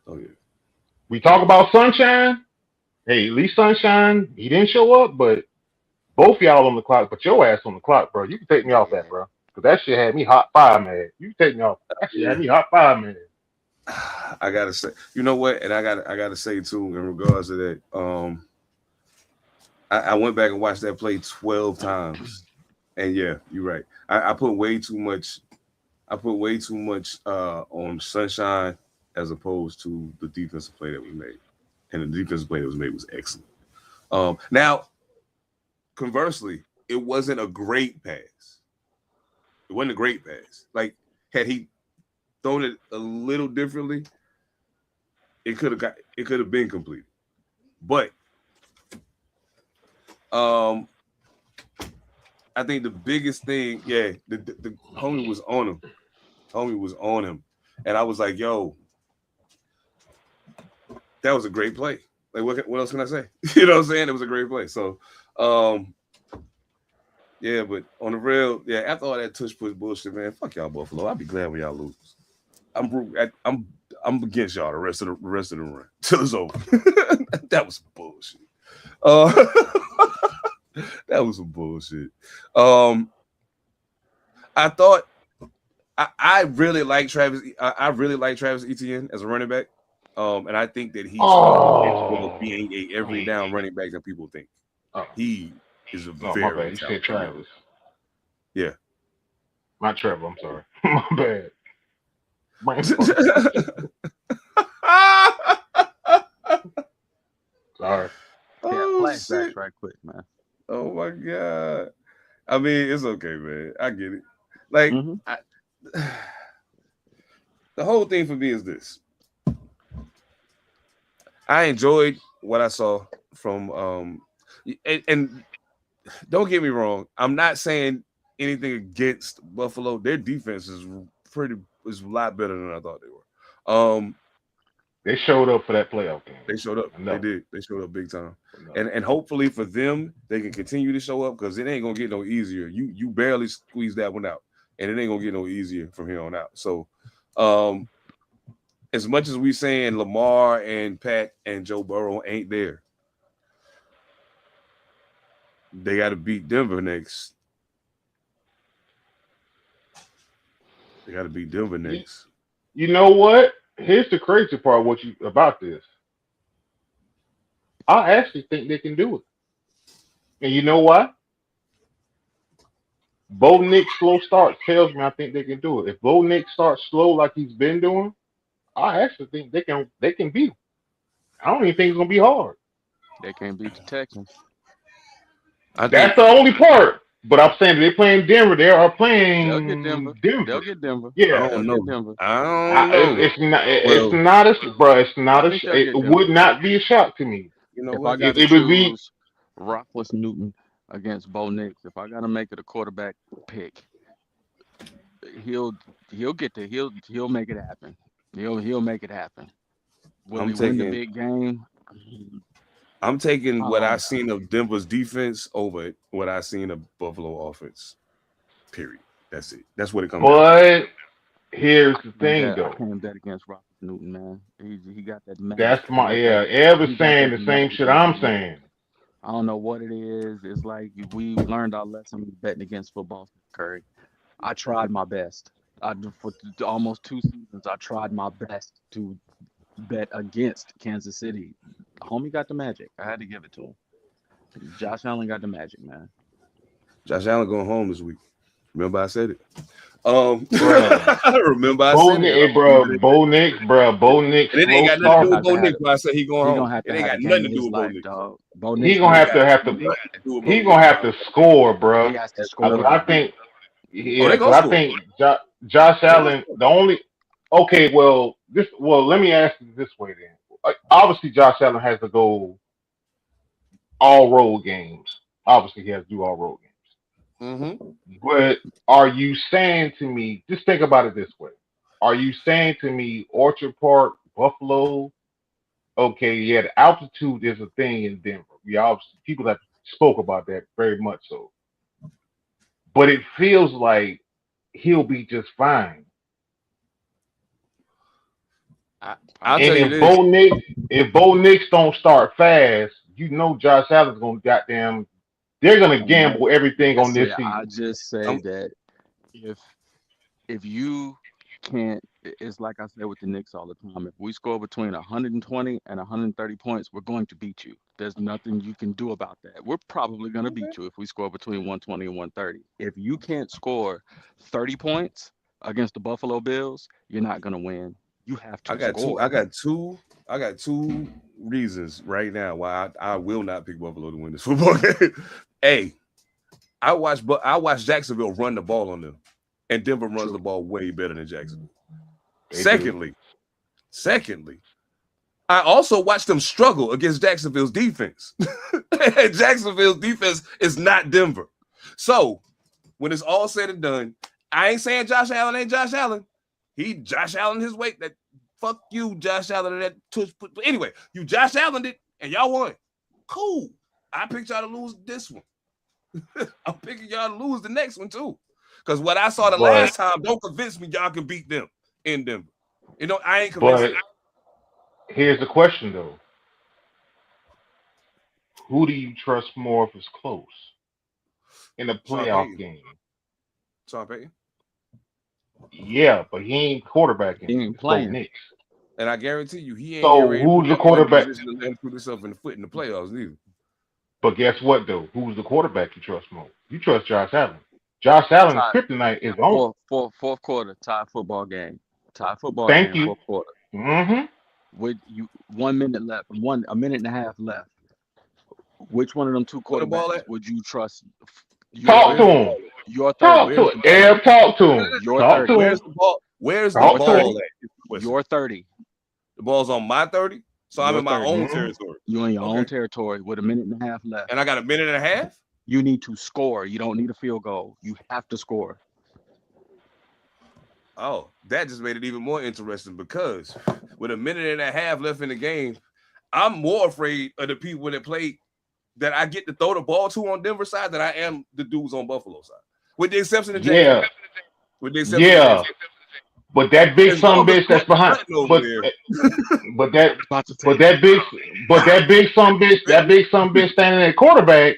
Oh yeah. We talk about Sunshine. Hey, at least Sunshine, he didn't show up, but both y'all on the clock, but your ass on the clock, bro. You can take me off Yeah, that, bro. Because that shit had me hot fire, man. You can take me off. That shit had Yeah. me hot fire, man. I gotta say, you know what, and I gotta say too, in regards to that, I went back and watched that play 12 times, and yeah, you're right. I put way too much. I put way too much on Sunshine as opposed to the defensive play that we made, and the defensive play that was made was excellent. Now, conversely, it wasn't a great pass. It wasn't a great pass. Like had he thrown it a little differently, it could have been completed. But I think the biggest thing, yeah, the homie was on him. Homie was on him. And I was like, yo, that was a great play. Like what else can I say? You know what I'm saying? It was a great play. So yeah, but on the real, yeah, after all that tush push bullshit, man, fuck y'all Buffalo. I'll be glad when y'all lose. I'm against y'all the rest of the run till it's over. That was bullshit. That was some bullshit. I thought I really like Travis. I really like Travis Etienne as a running back. And I think that he's got the potential of being a every down running back that people think. He is a Oh, my very bad. You said talented young. Travis. Yeah. Not Trevor, I'm sorry. My bad. Sorry. yeah. Oh Flashbacks shit. right quick, man. Oh my god. I mean, it's okay, man. I get it. Like the whole thing for me is this. I enjoyed what I saw from and don't get me wrong, I'm not saying anything against Buffalo. Their defense is a lot better than I thought they were. They showed up for that playoff game. They showed up. Enough. They did. They showed up big time. Enough. And hopefully for them, they can continue to show up because it ain't gonna get no easier. You barely squeeze that one out, and it ain't gonna get no easier from here on out. So as much as we saying Lamar and Pat and Joe Burrow ain't there, they got to beat Denver next. They got to beat Denver next. You know what? Here's the crazy part about this. I actually think they can do it. And you know why? Bo Nick's slow start tells me I think they can do it. If Bo Nick starts slow like he's been doing, I actually think they can beat him. I don't even think it's gonna be hard. They can't beat the Texans. That's the only part. But I'm saying they're playing Denver. They are They'll get playing Denver. Denver. They'll get Denver. Yeah. I They'll don't get know. Denver. I don't know. It's not a bro. It's not I think they'll it get Denver. would not be a shock to me. You know If I what? got to It would be choose Rockles Newton against Bo Nix, if I got to make it a quarterback pick, he'll he'll make it happen. He'll make it happen. Will I'm he win the taking big game? what I Um, seen of Denver's defense over what I seen of Buffalo offense. Period. That's it. That's what it comes down to. But here's the thing, I though. can't bet against Robert Newton, man. He got that magic. That's He my got that yeah. Ever's he got saying that the same magic shit in his I'm hand. saying. I don't know what it is. It's like we've learned our lesson betting against football, Curry. I tried my best. For almost 2 seasons, I tried my best to bet against Kansas City. Homie got the magic. I had to give it to him. Josh Allen got the magic, man. Josh Allen going home this week. Remember I said it. Bruh. Remember I Bo said Nix, it. hey, bro, Bo Nix, bro, Bo Nix, And it ain't slow got nothing to do with starter. Bo Nix. But I said he going He home. gonna have It to ain't have the got game nothing of to do his with Bo life, Nix. dog. Bo He Nix gonna gonna It have have got to have to. nothing to do with Bo He Nix. gonna have to score, he bro. has to Because score. I think, Oh, yeah, they because gonna I score. think Josh They gonna Allen. score. The only okay, well, this. Well, let me ask you this way then. Obviously, Josh Allen has to go all road games. Obviously, he has to do all road games. Mm-hmm. But are you saying to me? Just think about it this way. Are you saying to me, Orchard Park, Buffalo? Okay, yeah, the altitude is a thing in Denver. We obviously people have spoke about that very much so. But it feels like he'll be just fine. I'll And tell Possibly. you this. If Bo Nix don't start fast, you know Josh Allen's gonna goddamn they're gonna And gamble everything on this I season. just say I'm, that if if you can't, it's like I say with the Knicks all the time. If we score between 120 and 130 points, we're going to beat you. There's nothing you can do about that. We're probably going to beat you if we score between 120 and 130. If you can't score 30 points against the Buffalo Bills, you're not going to win. You have I to got two. score. I got two reasons right now why I will not pick Buffalo to win this football game. A, I watched Jacksonville run the ball on them, and Denver runs the True. ball way better than Jacksonville. They do. Secondly, I also watched them struggle against Jacksonville's defense. Jacksonville's defense is not Denver. So when it's all said and done, I ain't saying Josh Allen ain't Josh Allen. He Josh Allen his weight. That fuck you, Josh Allen. That tush. Anyway, you Josh Allen it, and y'all won. Cool. I picked y'all to lose this one. I'm picking y'all to lose the next one too. Because what I saw the But last time don't convince me y'all can beat them in Denver. You know, I ain't convinced. but here's the question though. Who do you trust more if it's close in a Sean playoff Payton. game? Sean Payton. Yeah, but he ain't quarterbacking. He ain't It's Bo playing. Nix. And I guarantee you, he ain't getting So ready to put who's the himself in a quarterback? position to let him shoot himself in the foot in the playoffs, neither. But guess what though? Who's the quarterback you trust more? You trust Josh Allen. Josh Allen's Tie kryptonite is on. fourth quarter, tie football game. Tie football Thank game, you. fourth quarter. Mm-hmm. With you 1 minute left, a minute and a half left. Which one of them two Where the ball quarterbacks at? would you trust? Talk Your to Where's the him. ball at? your Talk 30. to Where's it. the ball Eb, talk to him. Your Talk to 30. him. Where's the ball? Where's the Talk Your to him. ball 30. at? Is the question. Your 30. The ball's on my 30, so I'm Your in my 30. own Mm-hmm. territory. You're in your own Okay, territory with a minute and a half left. and I got a minute and a half. You need to score. You don't need a field goal. You have to score. Oh, that just made it even more interesting because with a minute and a half left in the game, I'm more afraid of the people that play that I get to throw the ball to on Denver side than I am the dudes on Buffalo side, with the exception of James. Yeah. With the exception of James. Yeah. But that big As son long as bitch that's Quentin behind. Sutton over But there, but that About to but say that big but that big son bitch standing at quarterback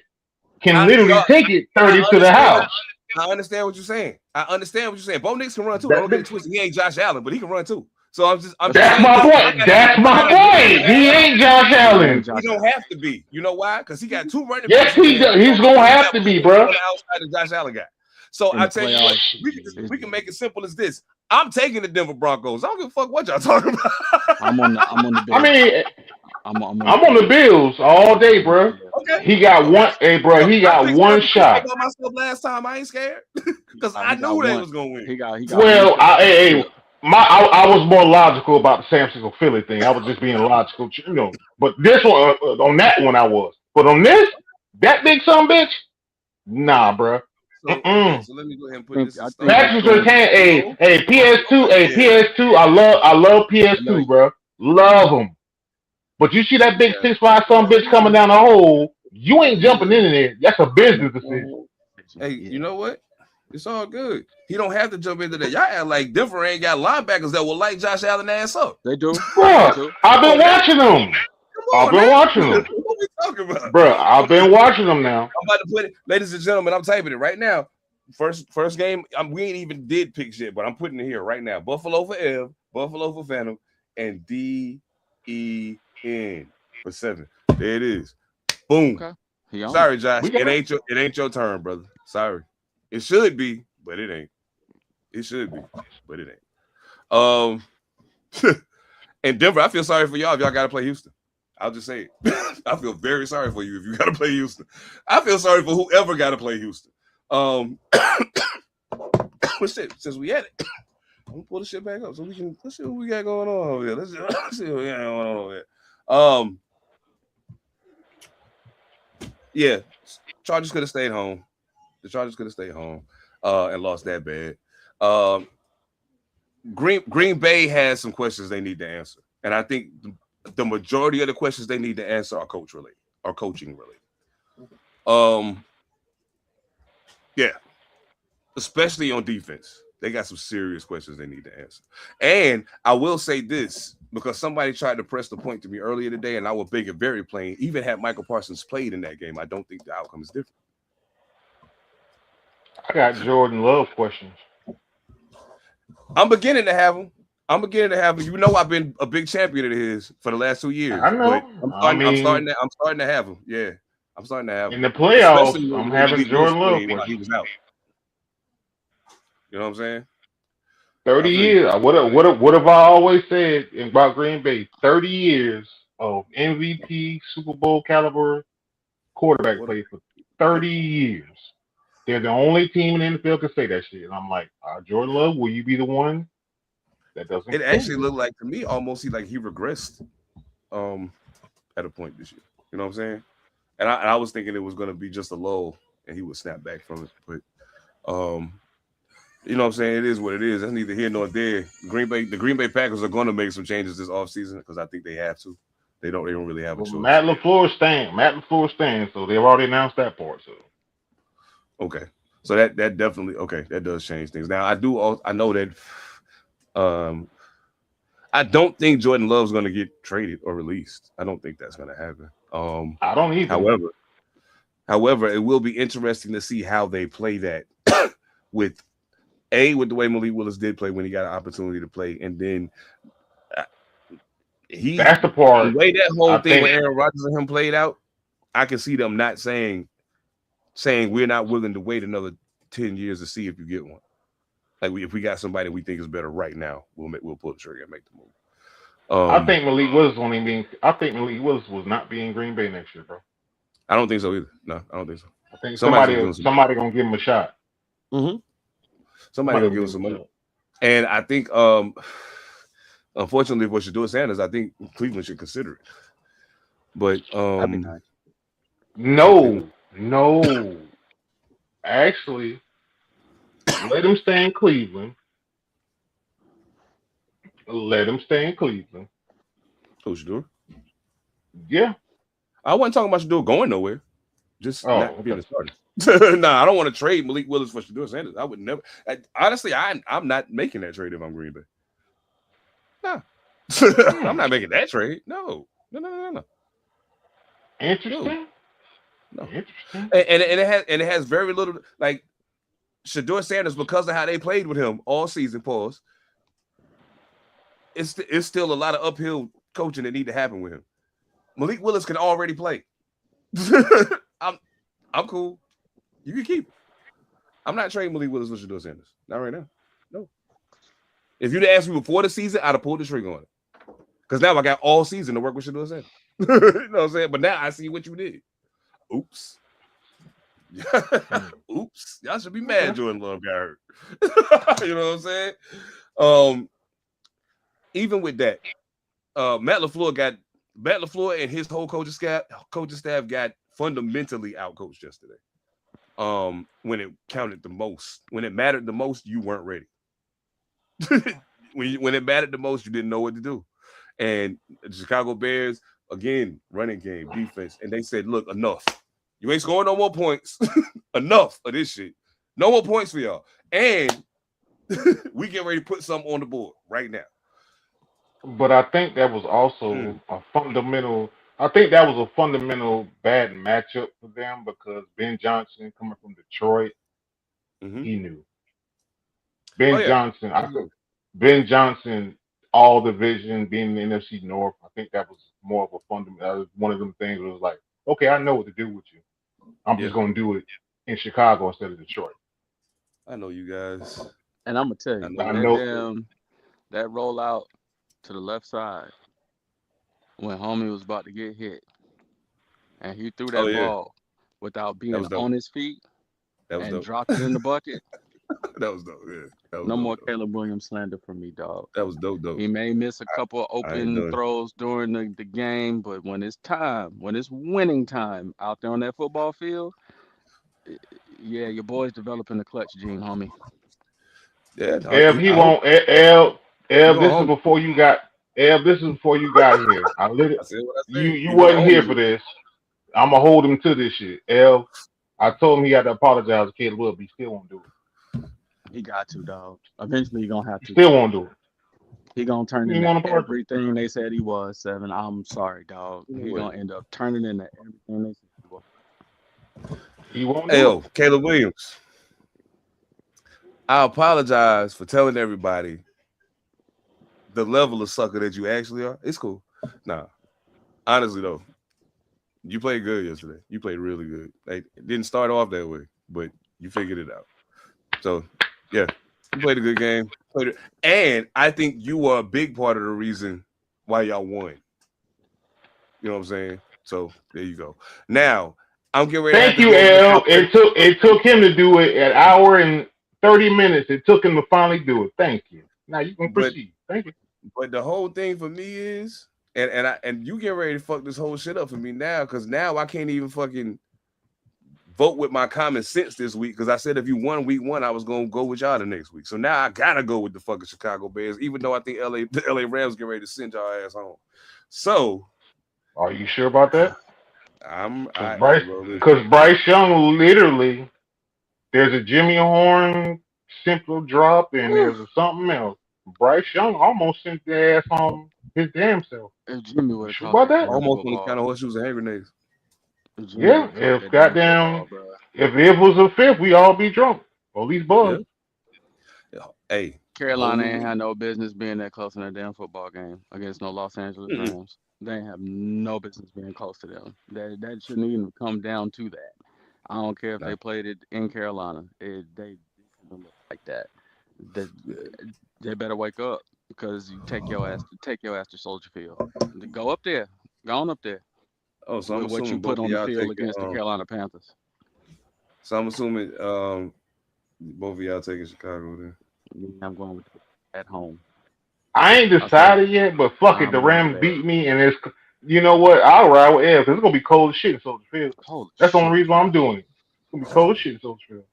can literally y'all, take it I 30 to the understand. house. I understand what you're saying. I understand what you're saying. Bo Nix can run too. That Don't get big it twisted. He ain't Josh Allen, but he can run too. So I'm just That's saying my this. point. That's I my got a minute and point. a He half. ain't Josh he ain't Allen. He Josh don't Allen. have to be. You know why? Because he got two running backs Yes, he can he have does. on, He's and gonna he have got to more be, weapons bro. on the outside than Josh Allen got. So In I the tell you what, playoffs. we can make it simple as this. I'm taking the Denver Broncos. I don't give a fuck what y'all talking about. I'm on the I Bills. mean, I'm on the I'm on the Bills. Bills all day, bro. Yeah. Okay, He got okay. one. Hey, bro, So he I got picked one y'all the pick shot. by myself last time. I ain't scared because I He got knew they one. was gonna win. He got one Well, shot. hey, I was more logical about the San Francisco Philly thing. I was just being logical, you know. But this one, on that one, I was. But on this, that big son bitch, nah, bro. So let me go ahead and put this. I In think start. it's Patrick going. Surtain, hey, PS2, hey, Yeah. PS2. I love I know PS2, you. bro. Love them. But you see that big Yeah. 6'5" some bitch coming down the hole, you ain't jumping in there. That's a business decision. Hey, Yeah, you know what? It's all good. He don't have to jump into that. Y'all act like Denver ain't got linebackers that will light Josh Allen ass up. they do. They Bruh, do. I've Come been on now. watching them. Come I've on been now. watching them. What we talking about? Bruh, I've Okay, been watching them now. I'm about to put it, ladies and gentlemen. I'm typing it right now. First game. We ain't even did pick shit, but I'm putting it here right now. Buffalo for Ev, Buffalo for Phantom, and DEN for 7. There it is. Boom. Okay. He on it. Sorry, Josh. We got It ain't your turn, brother. Sorry. It should be, but it ain't. It should be, but it ain't. And Denver, I feel sorry for y'all if y'all got to play Houston. I'll just say it. I feel very sorry for you if you got to play Houston. I feel sorry for whoever got to play Houston. But shit, since we had it, I'm gonna pull the shit back up so let's see what we got going on over here. Let's see what we got going on over here. Yeah, Chargers could have stayed home. The Chargers could have stayed home and lost that bad. Green Bay has some questions they need to answer, and I think the majority of the questions they need to answer are coaching related. Yeah, especially on defense, they got some serious questions they need to answer. And I will say this because somebody tried to press the point to me earlier today, and I will make it very plain. Even had Michael Parsons played in that game, I don't think the outcome is different. I got Jordan Love questions. I'm beginning to have them. You know, I've been a big champion of his for the last 2 years, I but know. I I'm mean, starting to have them. Yeah, I'm starting to have in them, the playoffs, especially when I'm having Malik Willis Jordan Love played while he questions. was out. You know what I'm saying? I 30 feel you. years. What have I always said about Green Bay? 30 years of MVP, Super Bowl caliber quarterback Quarter- play for Yep. 30 years. They're the only team in the NFL can say that shit. And I'm like, Jordan Love, will you be the one that doesn't It prove actually it? looked like to me almost he regressed at a point this year. You know what I'm saying? And I was thinking it was going to be just a lull and he would snap back from it, but you know what I'm saying? It is what it is. That's neither here nor there. The Green Bay Packers are going to make some changes this offseason because I think they have to. They don't really have a Well, choice. Matt LaFleur stands, so they've already announced that part. So Okay. So that definitely that does change things. Now I know that I don't think Jordan Love's going to get traded or released. I don't think that's going to happen. I don't either. However, it will be interesting to see how they play that with the way Malik Willis did play when he got an opportunity to play, and then That's the the part way that whole I thing think. with Aaron Rodgers and him played out. I can see them not saying we're not willing to wait another 10 years to see if you get one. Like if we got somebody we think is better right now, we'll pull the trigger and make the move. I think Malik Willis won't even be. I think Malik Willis will not be in Green Bay next year, bro. I don't think so either. No, I don't think so. I think Somebody's gonna give him somebody gonna give him a shot. Mm-hmm. Somebody Somebody gonna give him some him a money. shot. And I think, unfortunately, for Shedeur Sanders, I think Cleveland should consider it. But That'd be nice. No. Actually, let him stay in Cleveland. Let him stay in Cleveland. Who Shedeur? Yeah. I wasn't talking about Shedeur going nowhere. Just not Okay. being a starter. Nah, I don't want to trade Malik Willis for Shedeur Sanders. I would never. Honestly, I'm not making that trade if I'm Green Bay. Nah. I'm not making that trade. No. Interesting. No. Interesting. And it has very little like Shedeur Sanders because of how they played with him all season. Pause. It's still a lot of uphill coaching that need to happen with him. Malik Willis can already play. I'm cool. You can keep it. I'm not trading Malik Willis for Shedeur Sanders. Not right now. No. If you'd asked me before the season, I'd have pulled the trigger on it. Because now I got all season to work with Shedeur Sanders. You know what I'm saying? But now I see what you did. Oops. Oops. Y'all should be mad Jordan Love got hurt. You know what I'm saying? Even with that, Matt LaFleur and his whole coaching staff got fundamentally outcoached yesterday. when it counted the most. When it mattered the most, you weren't ready. when it mattered the most, you didn't know what to do. And the Chicago Bears, again, running game, defense, and they said, look, enough. You ain't scoring no more points. Enough of this shit. No more points for y'all. And we get ready to put something on the board right now. But I think that was also a fundamental. I think that was a fundamental bad matchup for them because Ben Johnson coming from Detroit, Mm-hmm. he knew Oh, Ben yeah. Johnson. I think Ben Johnson, all division being in the NFC North. I think that was more of a fundamental. One of them things was like, okay, I know what to do with you. I'm Yeah. just gonna do it in Chicago instead of Detroit. I know you guys. And I'm gonna tell I you know. I that know. that rollout to the left side when homie was about to get hit and he threw Oh, that yeah. ball without That being was dope. on his feet That was and dope. dropped it in the bucket. That was dope. Yeah. That was No dope, more though. Caleb Williams slander from me, dog. That was dope, He though. may miss a couple of I ain't open doing throws during the game, but when it's time, when it's winning time out there on that football field, i- yeah, your boy's developing the clutch gene, homie. Yeah, no, Ev, he I hope won't. Ev, you're this going is home. before you got. Ev, this is before you got here. I lit it. I said what I You said. you You're going wasn't here home. for this. I'm gonna hold him to this shit. Ev, I told him he had to apologize to Caleb Williams. He still won't do it. He got to, dog. Eventually, he gonna have He to. still won't do it. He gonna turn He into want to apologize. everything they said he was. Seven. I'm sorry, dog. You know He what? gonna end up turning into everything they said he was. He won't Hey, do it. yo, Caleb Williams. I apologize for telling everybody the level of sucker that you actually are. It's cool. Nah, honestly though, you played good yesterday. You played really good. Like, it didn't start off that way, but you figured it out. So yeah, you played a good game. And I think you were a big part of the reason why y'all won. You know what I'm saying? So there you go. Now I'm getting ready to have Thank to you, go over to my L. It took him to do it an hour and 30 minutes. It took him to finally do it. Thank you. Now you can but proceed. Thank you. but the whole thing for me is and you get ready to fuck this whole shit up for me now because now I can't even fucking vote with my common sense this week because I said if you won week one, I was gonna go with y'all the next week. So now I gotta go with the fucking Chicago Bears, even though I think the LA Rams get ready to send y'all ass home. So Are you sure about that? Because hey bro, listen. Bryce Young literally, there's a Jimmy Horn simple drop and Woo. there's a something else. Bryce Young almost sent the ass on his damn self. If Jimmy You would have sure caught about that that? damn Almost on the count football, of horseshoes and hand grenades. if Jimmy would Yeah. have caught If that damn goddamn, football, bro. if it was a fifth, we all be drunk. Or at least Yeah. buzz. Yeah. Hey, Carolina holy ain't week. had no business being that close in a damn football game against no Los Angeles Mm-mm. Rams. They ain't have no business being close to them. That shouldn't even come down to that. I don't care if Nah. they played it in Carolina. They shouldn't look like that. They, they better wake up because you take your ass to Soldier Field. Go up there. Go on up there Oh, so I'm with what you assuming put both of on the y'all field taking against the Carolina Panthers. so I'm assuming both of y'all taking Chicago then. I'm going with at home. I ain't I'll take. decided yet, but fuck it. The I'm going Rams Bears. beat me, and it's, you know what? I'll ride with L because it's gonna be cold as shit in Soldier Field. Holy That's the only shit! reason why I'm doing it. It's gonna be cold as shit in Soldier Field.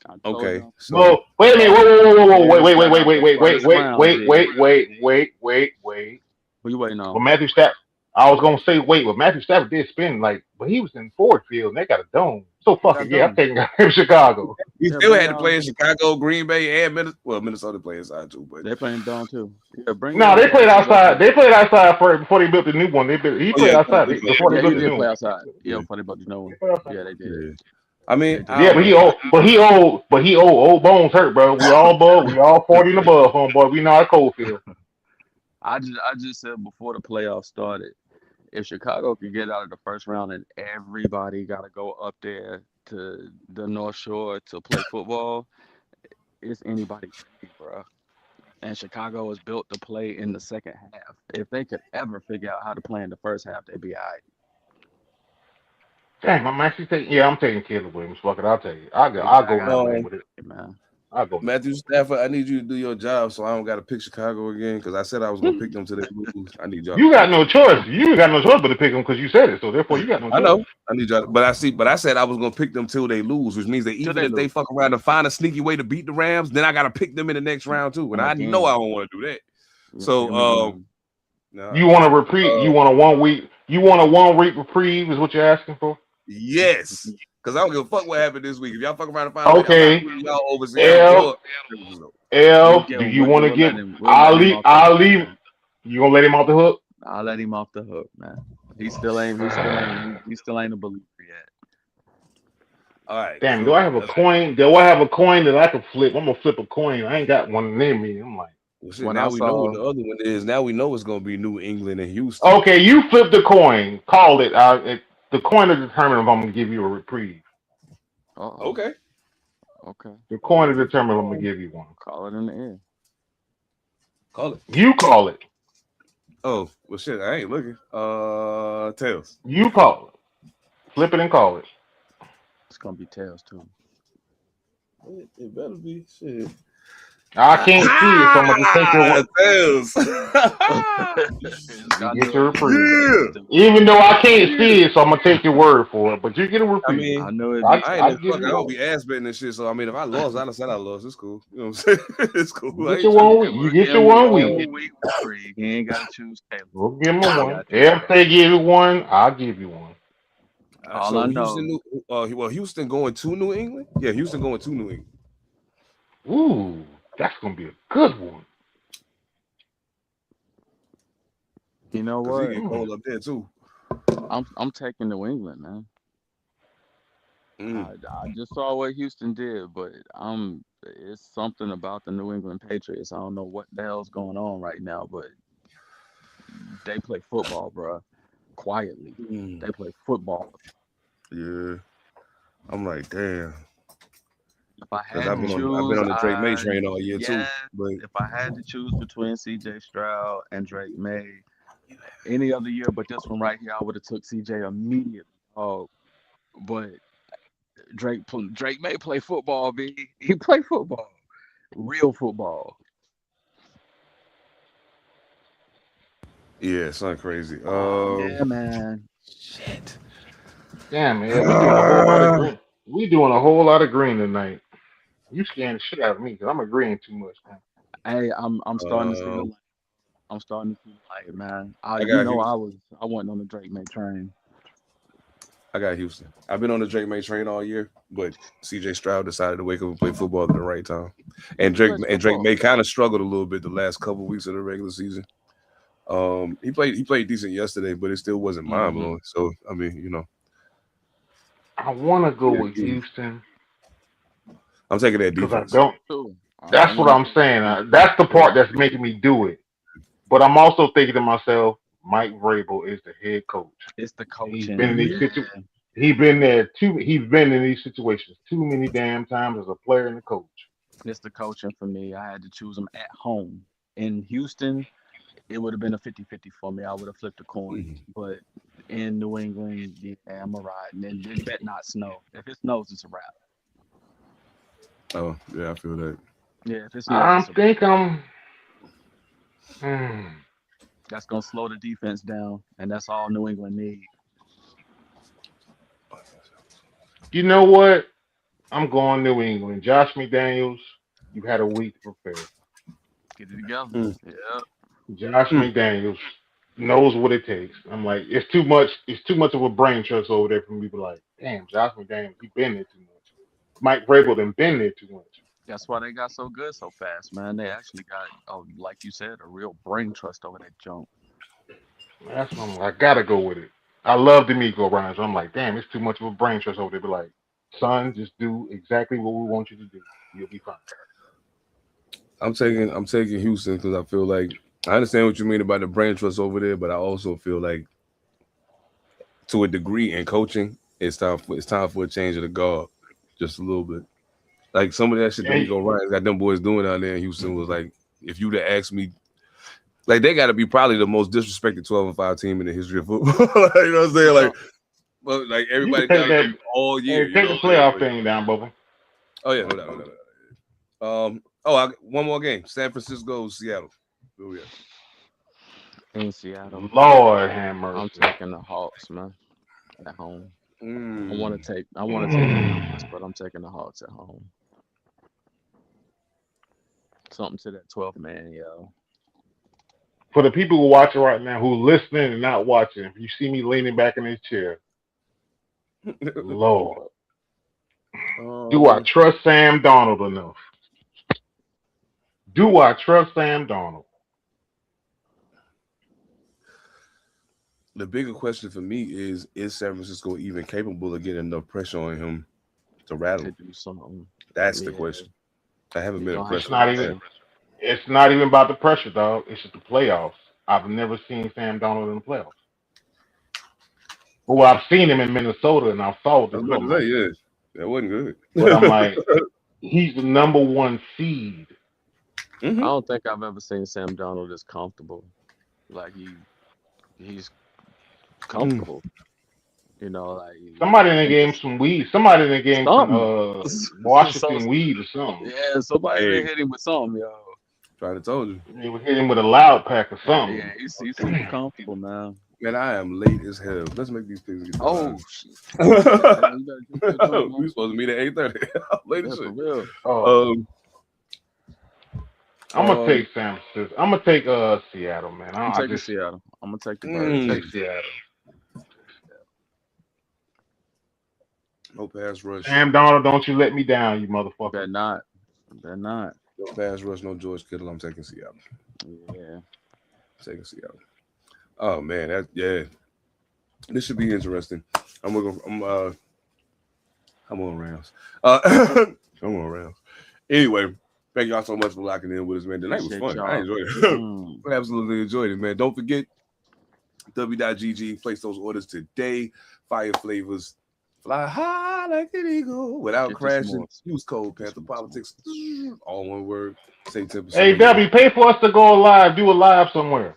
I told Okay, y'all. so No, wait a minute. Whoa, Bears wait, wait, got wait, out wait, the wait, wait, first wait, round, wait, didn't wait, it? wait, wait, wait, wait. Who you waiting on? Well, Matthew Stafford. I was gonna say wait, but Matthew Stafford did spin like, but he was in Ford Field and they got a dome. So He fuck got it. Yeah, I'm done. taking him Chicago. you Yeah, still bring had to y'all. play in Chicago, Green Bay, and Minnesota. Well, Minnesota play inside too, but They playing dome too. Yeah, bring No, y'all they played asses up outside. here. They played outside for before they built the new one. He oh played yeah, outside they play. before they Yeah, he built the did new play one. outside. Yeah, funny about the new They one. played outside. Yeah, they did. Yeah. I mean, They I Yeah, did. don't but know. he old bones hurt, bro. We all above, we all 40 and above, homeboy. We know how cold feel. I just said before the playoffs started, if Chicago could get out of the first round and everybody got to go up there to the North Shore to play football, it's anybody's game, bro. And Chicago is built to play in the second half. If they could ever figure out how to play in the first half, they'd be all right. Damn, I'm actually taking. Yeah, I'm taking Caleb Williams. Fuck it, I'll take it. They I'll got go to have my a way Um, with it. man. I'll go. Matthew Stafford, I need you to do your job so I don't got to pick Chicago again because I said I was going to pick them till they lose. I need y'all. You got no choice. You got no choice but to pick them because you said it. So therefore, you got no choice. I know. I need y'all. But I said I was going to pick them till they lose, which means that even if they fuck around and find a sneaky way to beat the Rams, then I got to pick them in the next round too. And I know I don't want to do that. So, you want a reprieve? You want a 1 week? You want a 1 week reprieve? Is what you're asking for? Yes. Because I don't give a fuck what happened this week. If y'all fuck around and find okay, y'all overseas. L, do you want to get? I'll leave. You gonna let him off the hook? I'll let him off the hook, man. He still ain't a believer yet. All right. Damn, do I have a coin? Do I have a coin that I can flip? I'm gonna flip a coin. I ain't got one near me. I'm like, well, shit, now we know what the other one is. Now we know it's gonna be New England and Houston. Okay, you flip the coin. Call it. The coin will determine if I'm gonna give you a reprieve. Okay. The coin will determine if I'm gonna give you one. Call it in the air. Call it. You call it. Oh, well, shit, I ain't looking. Tails. You call it. Flip it and call it. It's gonna be tails too. It better be shit. I can't see it, so I'm gonna take your Tails. You get your reprieve. Yeah. Even though I can't see it, so I'm gonna take your word for it. But you get a reprieve. I know it. I don't be ass betting and shit. So I mean, if I lost, I'd have said I lost. It's cool. You know what I'm saying? It's cool. You get your 1 week. You get your 1 week. You ain't gotta choose Taylor. We'll give him a one. If they give you one, I'll give you one. All I know. Houston going to New England? Yeah, Houston going to New England. Ooh, that's gonna be a good one. You know what? He get cold up there too. I'm taking New England, man. I just saw what Houston did, but it's something about the New England Patriots. I don't know what the hell's going on right now, but they play football, bro. Quietly, they play football. Yeah, I'm like, damn. If I had I've been on the Drake May train all year too. But if I had to choose between CJ Stroud and Drake May, any other year but this one right here, I would have took CJ immediately. Oh, but Drake May play football, B. He play football, real football. Yeah, it's not crazy. Yeah, man. Shit. Damn, man. We doing a whole lot of green tonight. You scaring the shit out of me because I'm agreeing too much, man. Hey, I'm starting to see the light. I'm starting to see the light, man. I wasn't on the Drake May train. I got Houston. I've been on the Drake May train all year, but CJ Stroud decided to wake up and play football at the right time. And Drake May kind of struggled a little bit the last couple weeks of the regular season. He played decent yesterday, but it still wasn't mind blowing. So I mean, you know, I want to go with Houston. I'm taking that defense. I don't. That's what I'm saying. That's the part that's making me do it. But I'm also thinking to myself, Mike Vrabel is the head coach. It's the coaching. He's been in these He's been in these situations too many damn times as a player and a coach. It's the coaching for me. I had to choose him at home. In Houston, it would have been a 50-50 for me. I would have flipped a coin. But in New England, yeah, I'm a ride. And it bet not snow. If it snows, it's a wrap. Oh, yeah, I feel that. Yeah, if it snows, that's gonna slow the defense down, and that's all New England need. You know what? I'm going New England. Josh McDaniels, you had a week to prepare. Get it together. Yeah. Josh McDaniels knows what it takes. I'm like, it's too much of a brain trust over there for me to be like, damn, Josh McDaniels, he been there too much. Mike Vrabel done been there too much. That's why they got so good so fast, man. They actually got, like you said, a real brain trust over that jump. That's what I gotta go with it. I love D'Amico Ryans. I'm like, damn, it's too much of a brain trust over there. Be like, son, just do exactly what we want you to do. You'll be fine. I'm taking Houston because I feel like I understand what you mean about the brain trust over there, but I also feel like to a degree in coaching, it's time for a change of the guard, just a little bit. Like some of that shit that D'Amico Ryans got them boys doing out there in Houston was like, if you'd have asked me, like they got to be probably the most disrespected 12-5 team in the history of football. You know what I'm saying? Like, well, like everybody got all year. Take the playoff thing down, Bubba. Oh yeah, no doubt. One more game. San Francisco, Seattle. Oh yeah. In Seattle, Lord have mercy. I'm taking the Hawks, man, at home. I want to take the Nuggets, but I'm taking the Hawks at home. Something to that 12th man, yo. For the people who are watching right now, who are listening and not watching, if you see me leaning back in this chair, Lord, do I trust Sam Darnold enough? Do I trust Sam Darnold? The bigger question for me is San Francisco even capable of getting enough pressure on him to rattle? To do something. That's the question. I haven't been impressed. It's not even about the pressure, dog. It's just the playoffs. I've never seen Sam Darnold in the playoffs. Well, I've seen him in Minnesota, and I saw what it looked like. Yeah, that wasn't good. But I'm like, he's the number one seed. I don't think I've ever seen Sam Darnold this comfortable. Like he's comfortable. You know, like somebody in the game some weed. Somebody in the game some Washington weed or something. Yeah, somebody hit him with something, yo. Trying to told you. They would hit him with a loud pack or something. Yeah, he's super comfortable, man. Man, I am late as hell. Let's make these things get Oh shit. We supposed to meet at 8:30. Late as For shit. real. I'm gonna take San Francisco. I'm gonna take Seattle, man. I'm taking Seattle. I'm gonna take the Birds. Take Seattle. No pass rush. Sam Darnold, don't you let me down, you motherfucker. They're not. No pass rush, no George Kittle. I'm taking Seattle. Yeah. Taking Seattle. Oh man, this should be interesting. I'm on Rams. I'm on Rams. Anyway, thank y'all so much for locking in with us, man. Tonight was fun. I enjoyed it. I absolutely enjoyed it, man. Don't forget w.gg. Place those orders today. Fire flavors. Fly high like an eagle without crashing. Use code Panther Politics. All one word. Say 10%. Hey, W, pay for us to go live. Do a live somewhere.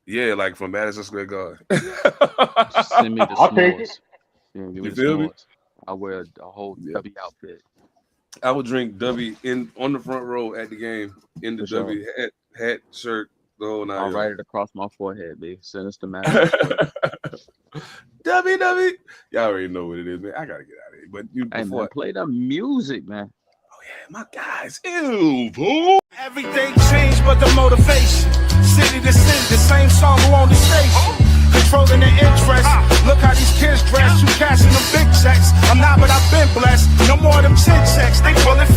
Yeah, like from Madison Square Garden. Just send me the I'll take it. Yeah, give me You the feel me? s'mores. I wear a whole W outfit. I would drink W on the front row at the game in the For W hat, shirt, the whole nine. I'll write it across my forehead, B. Send us the match. W. Y'all already know what it is, man. I gotta get out of here. But Man, play the music, man. Oh yeah, my guys. Ew, boo. Everything changed but the motivation. City to city, the same song who on the station. Controlling the interest. Look how these kids dress. You cashing them big checks. I'm not, but I've been blessed. No more of them chin checks. They pulling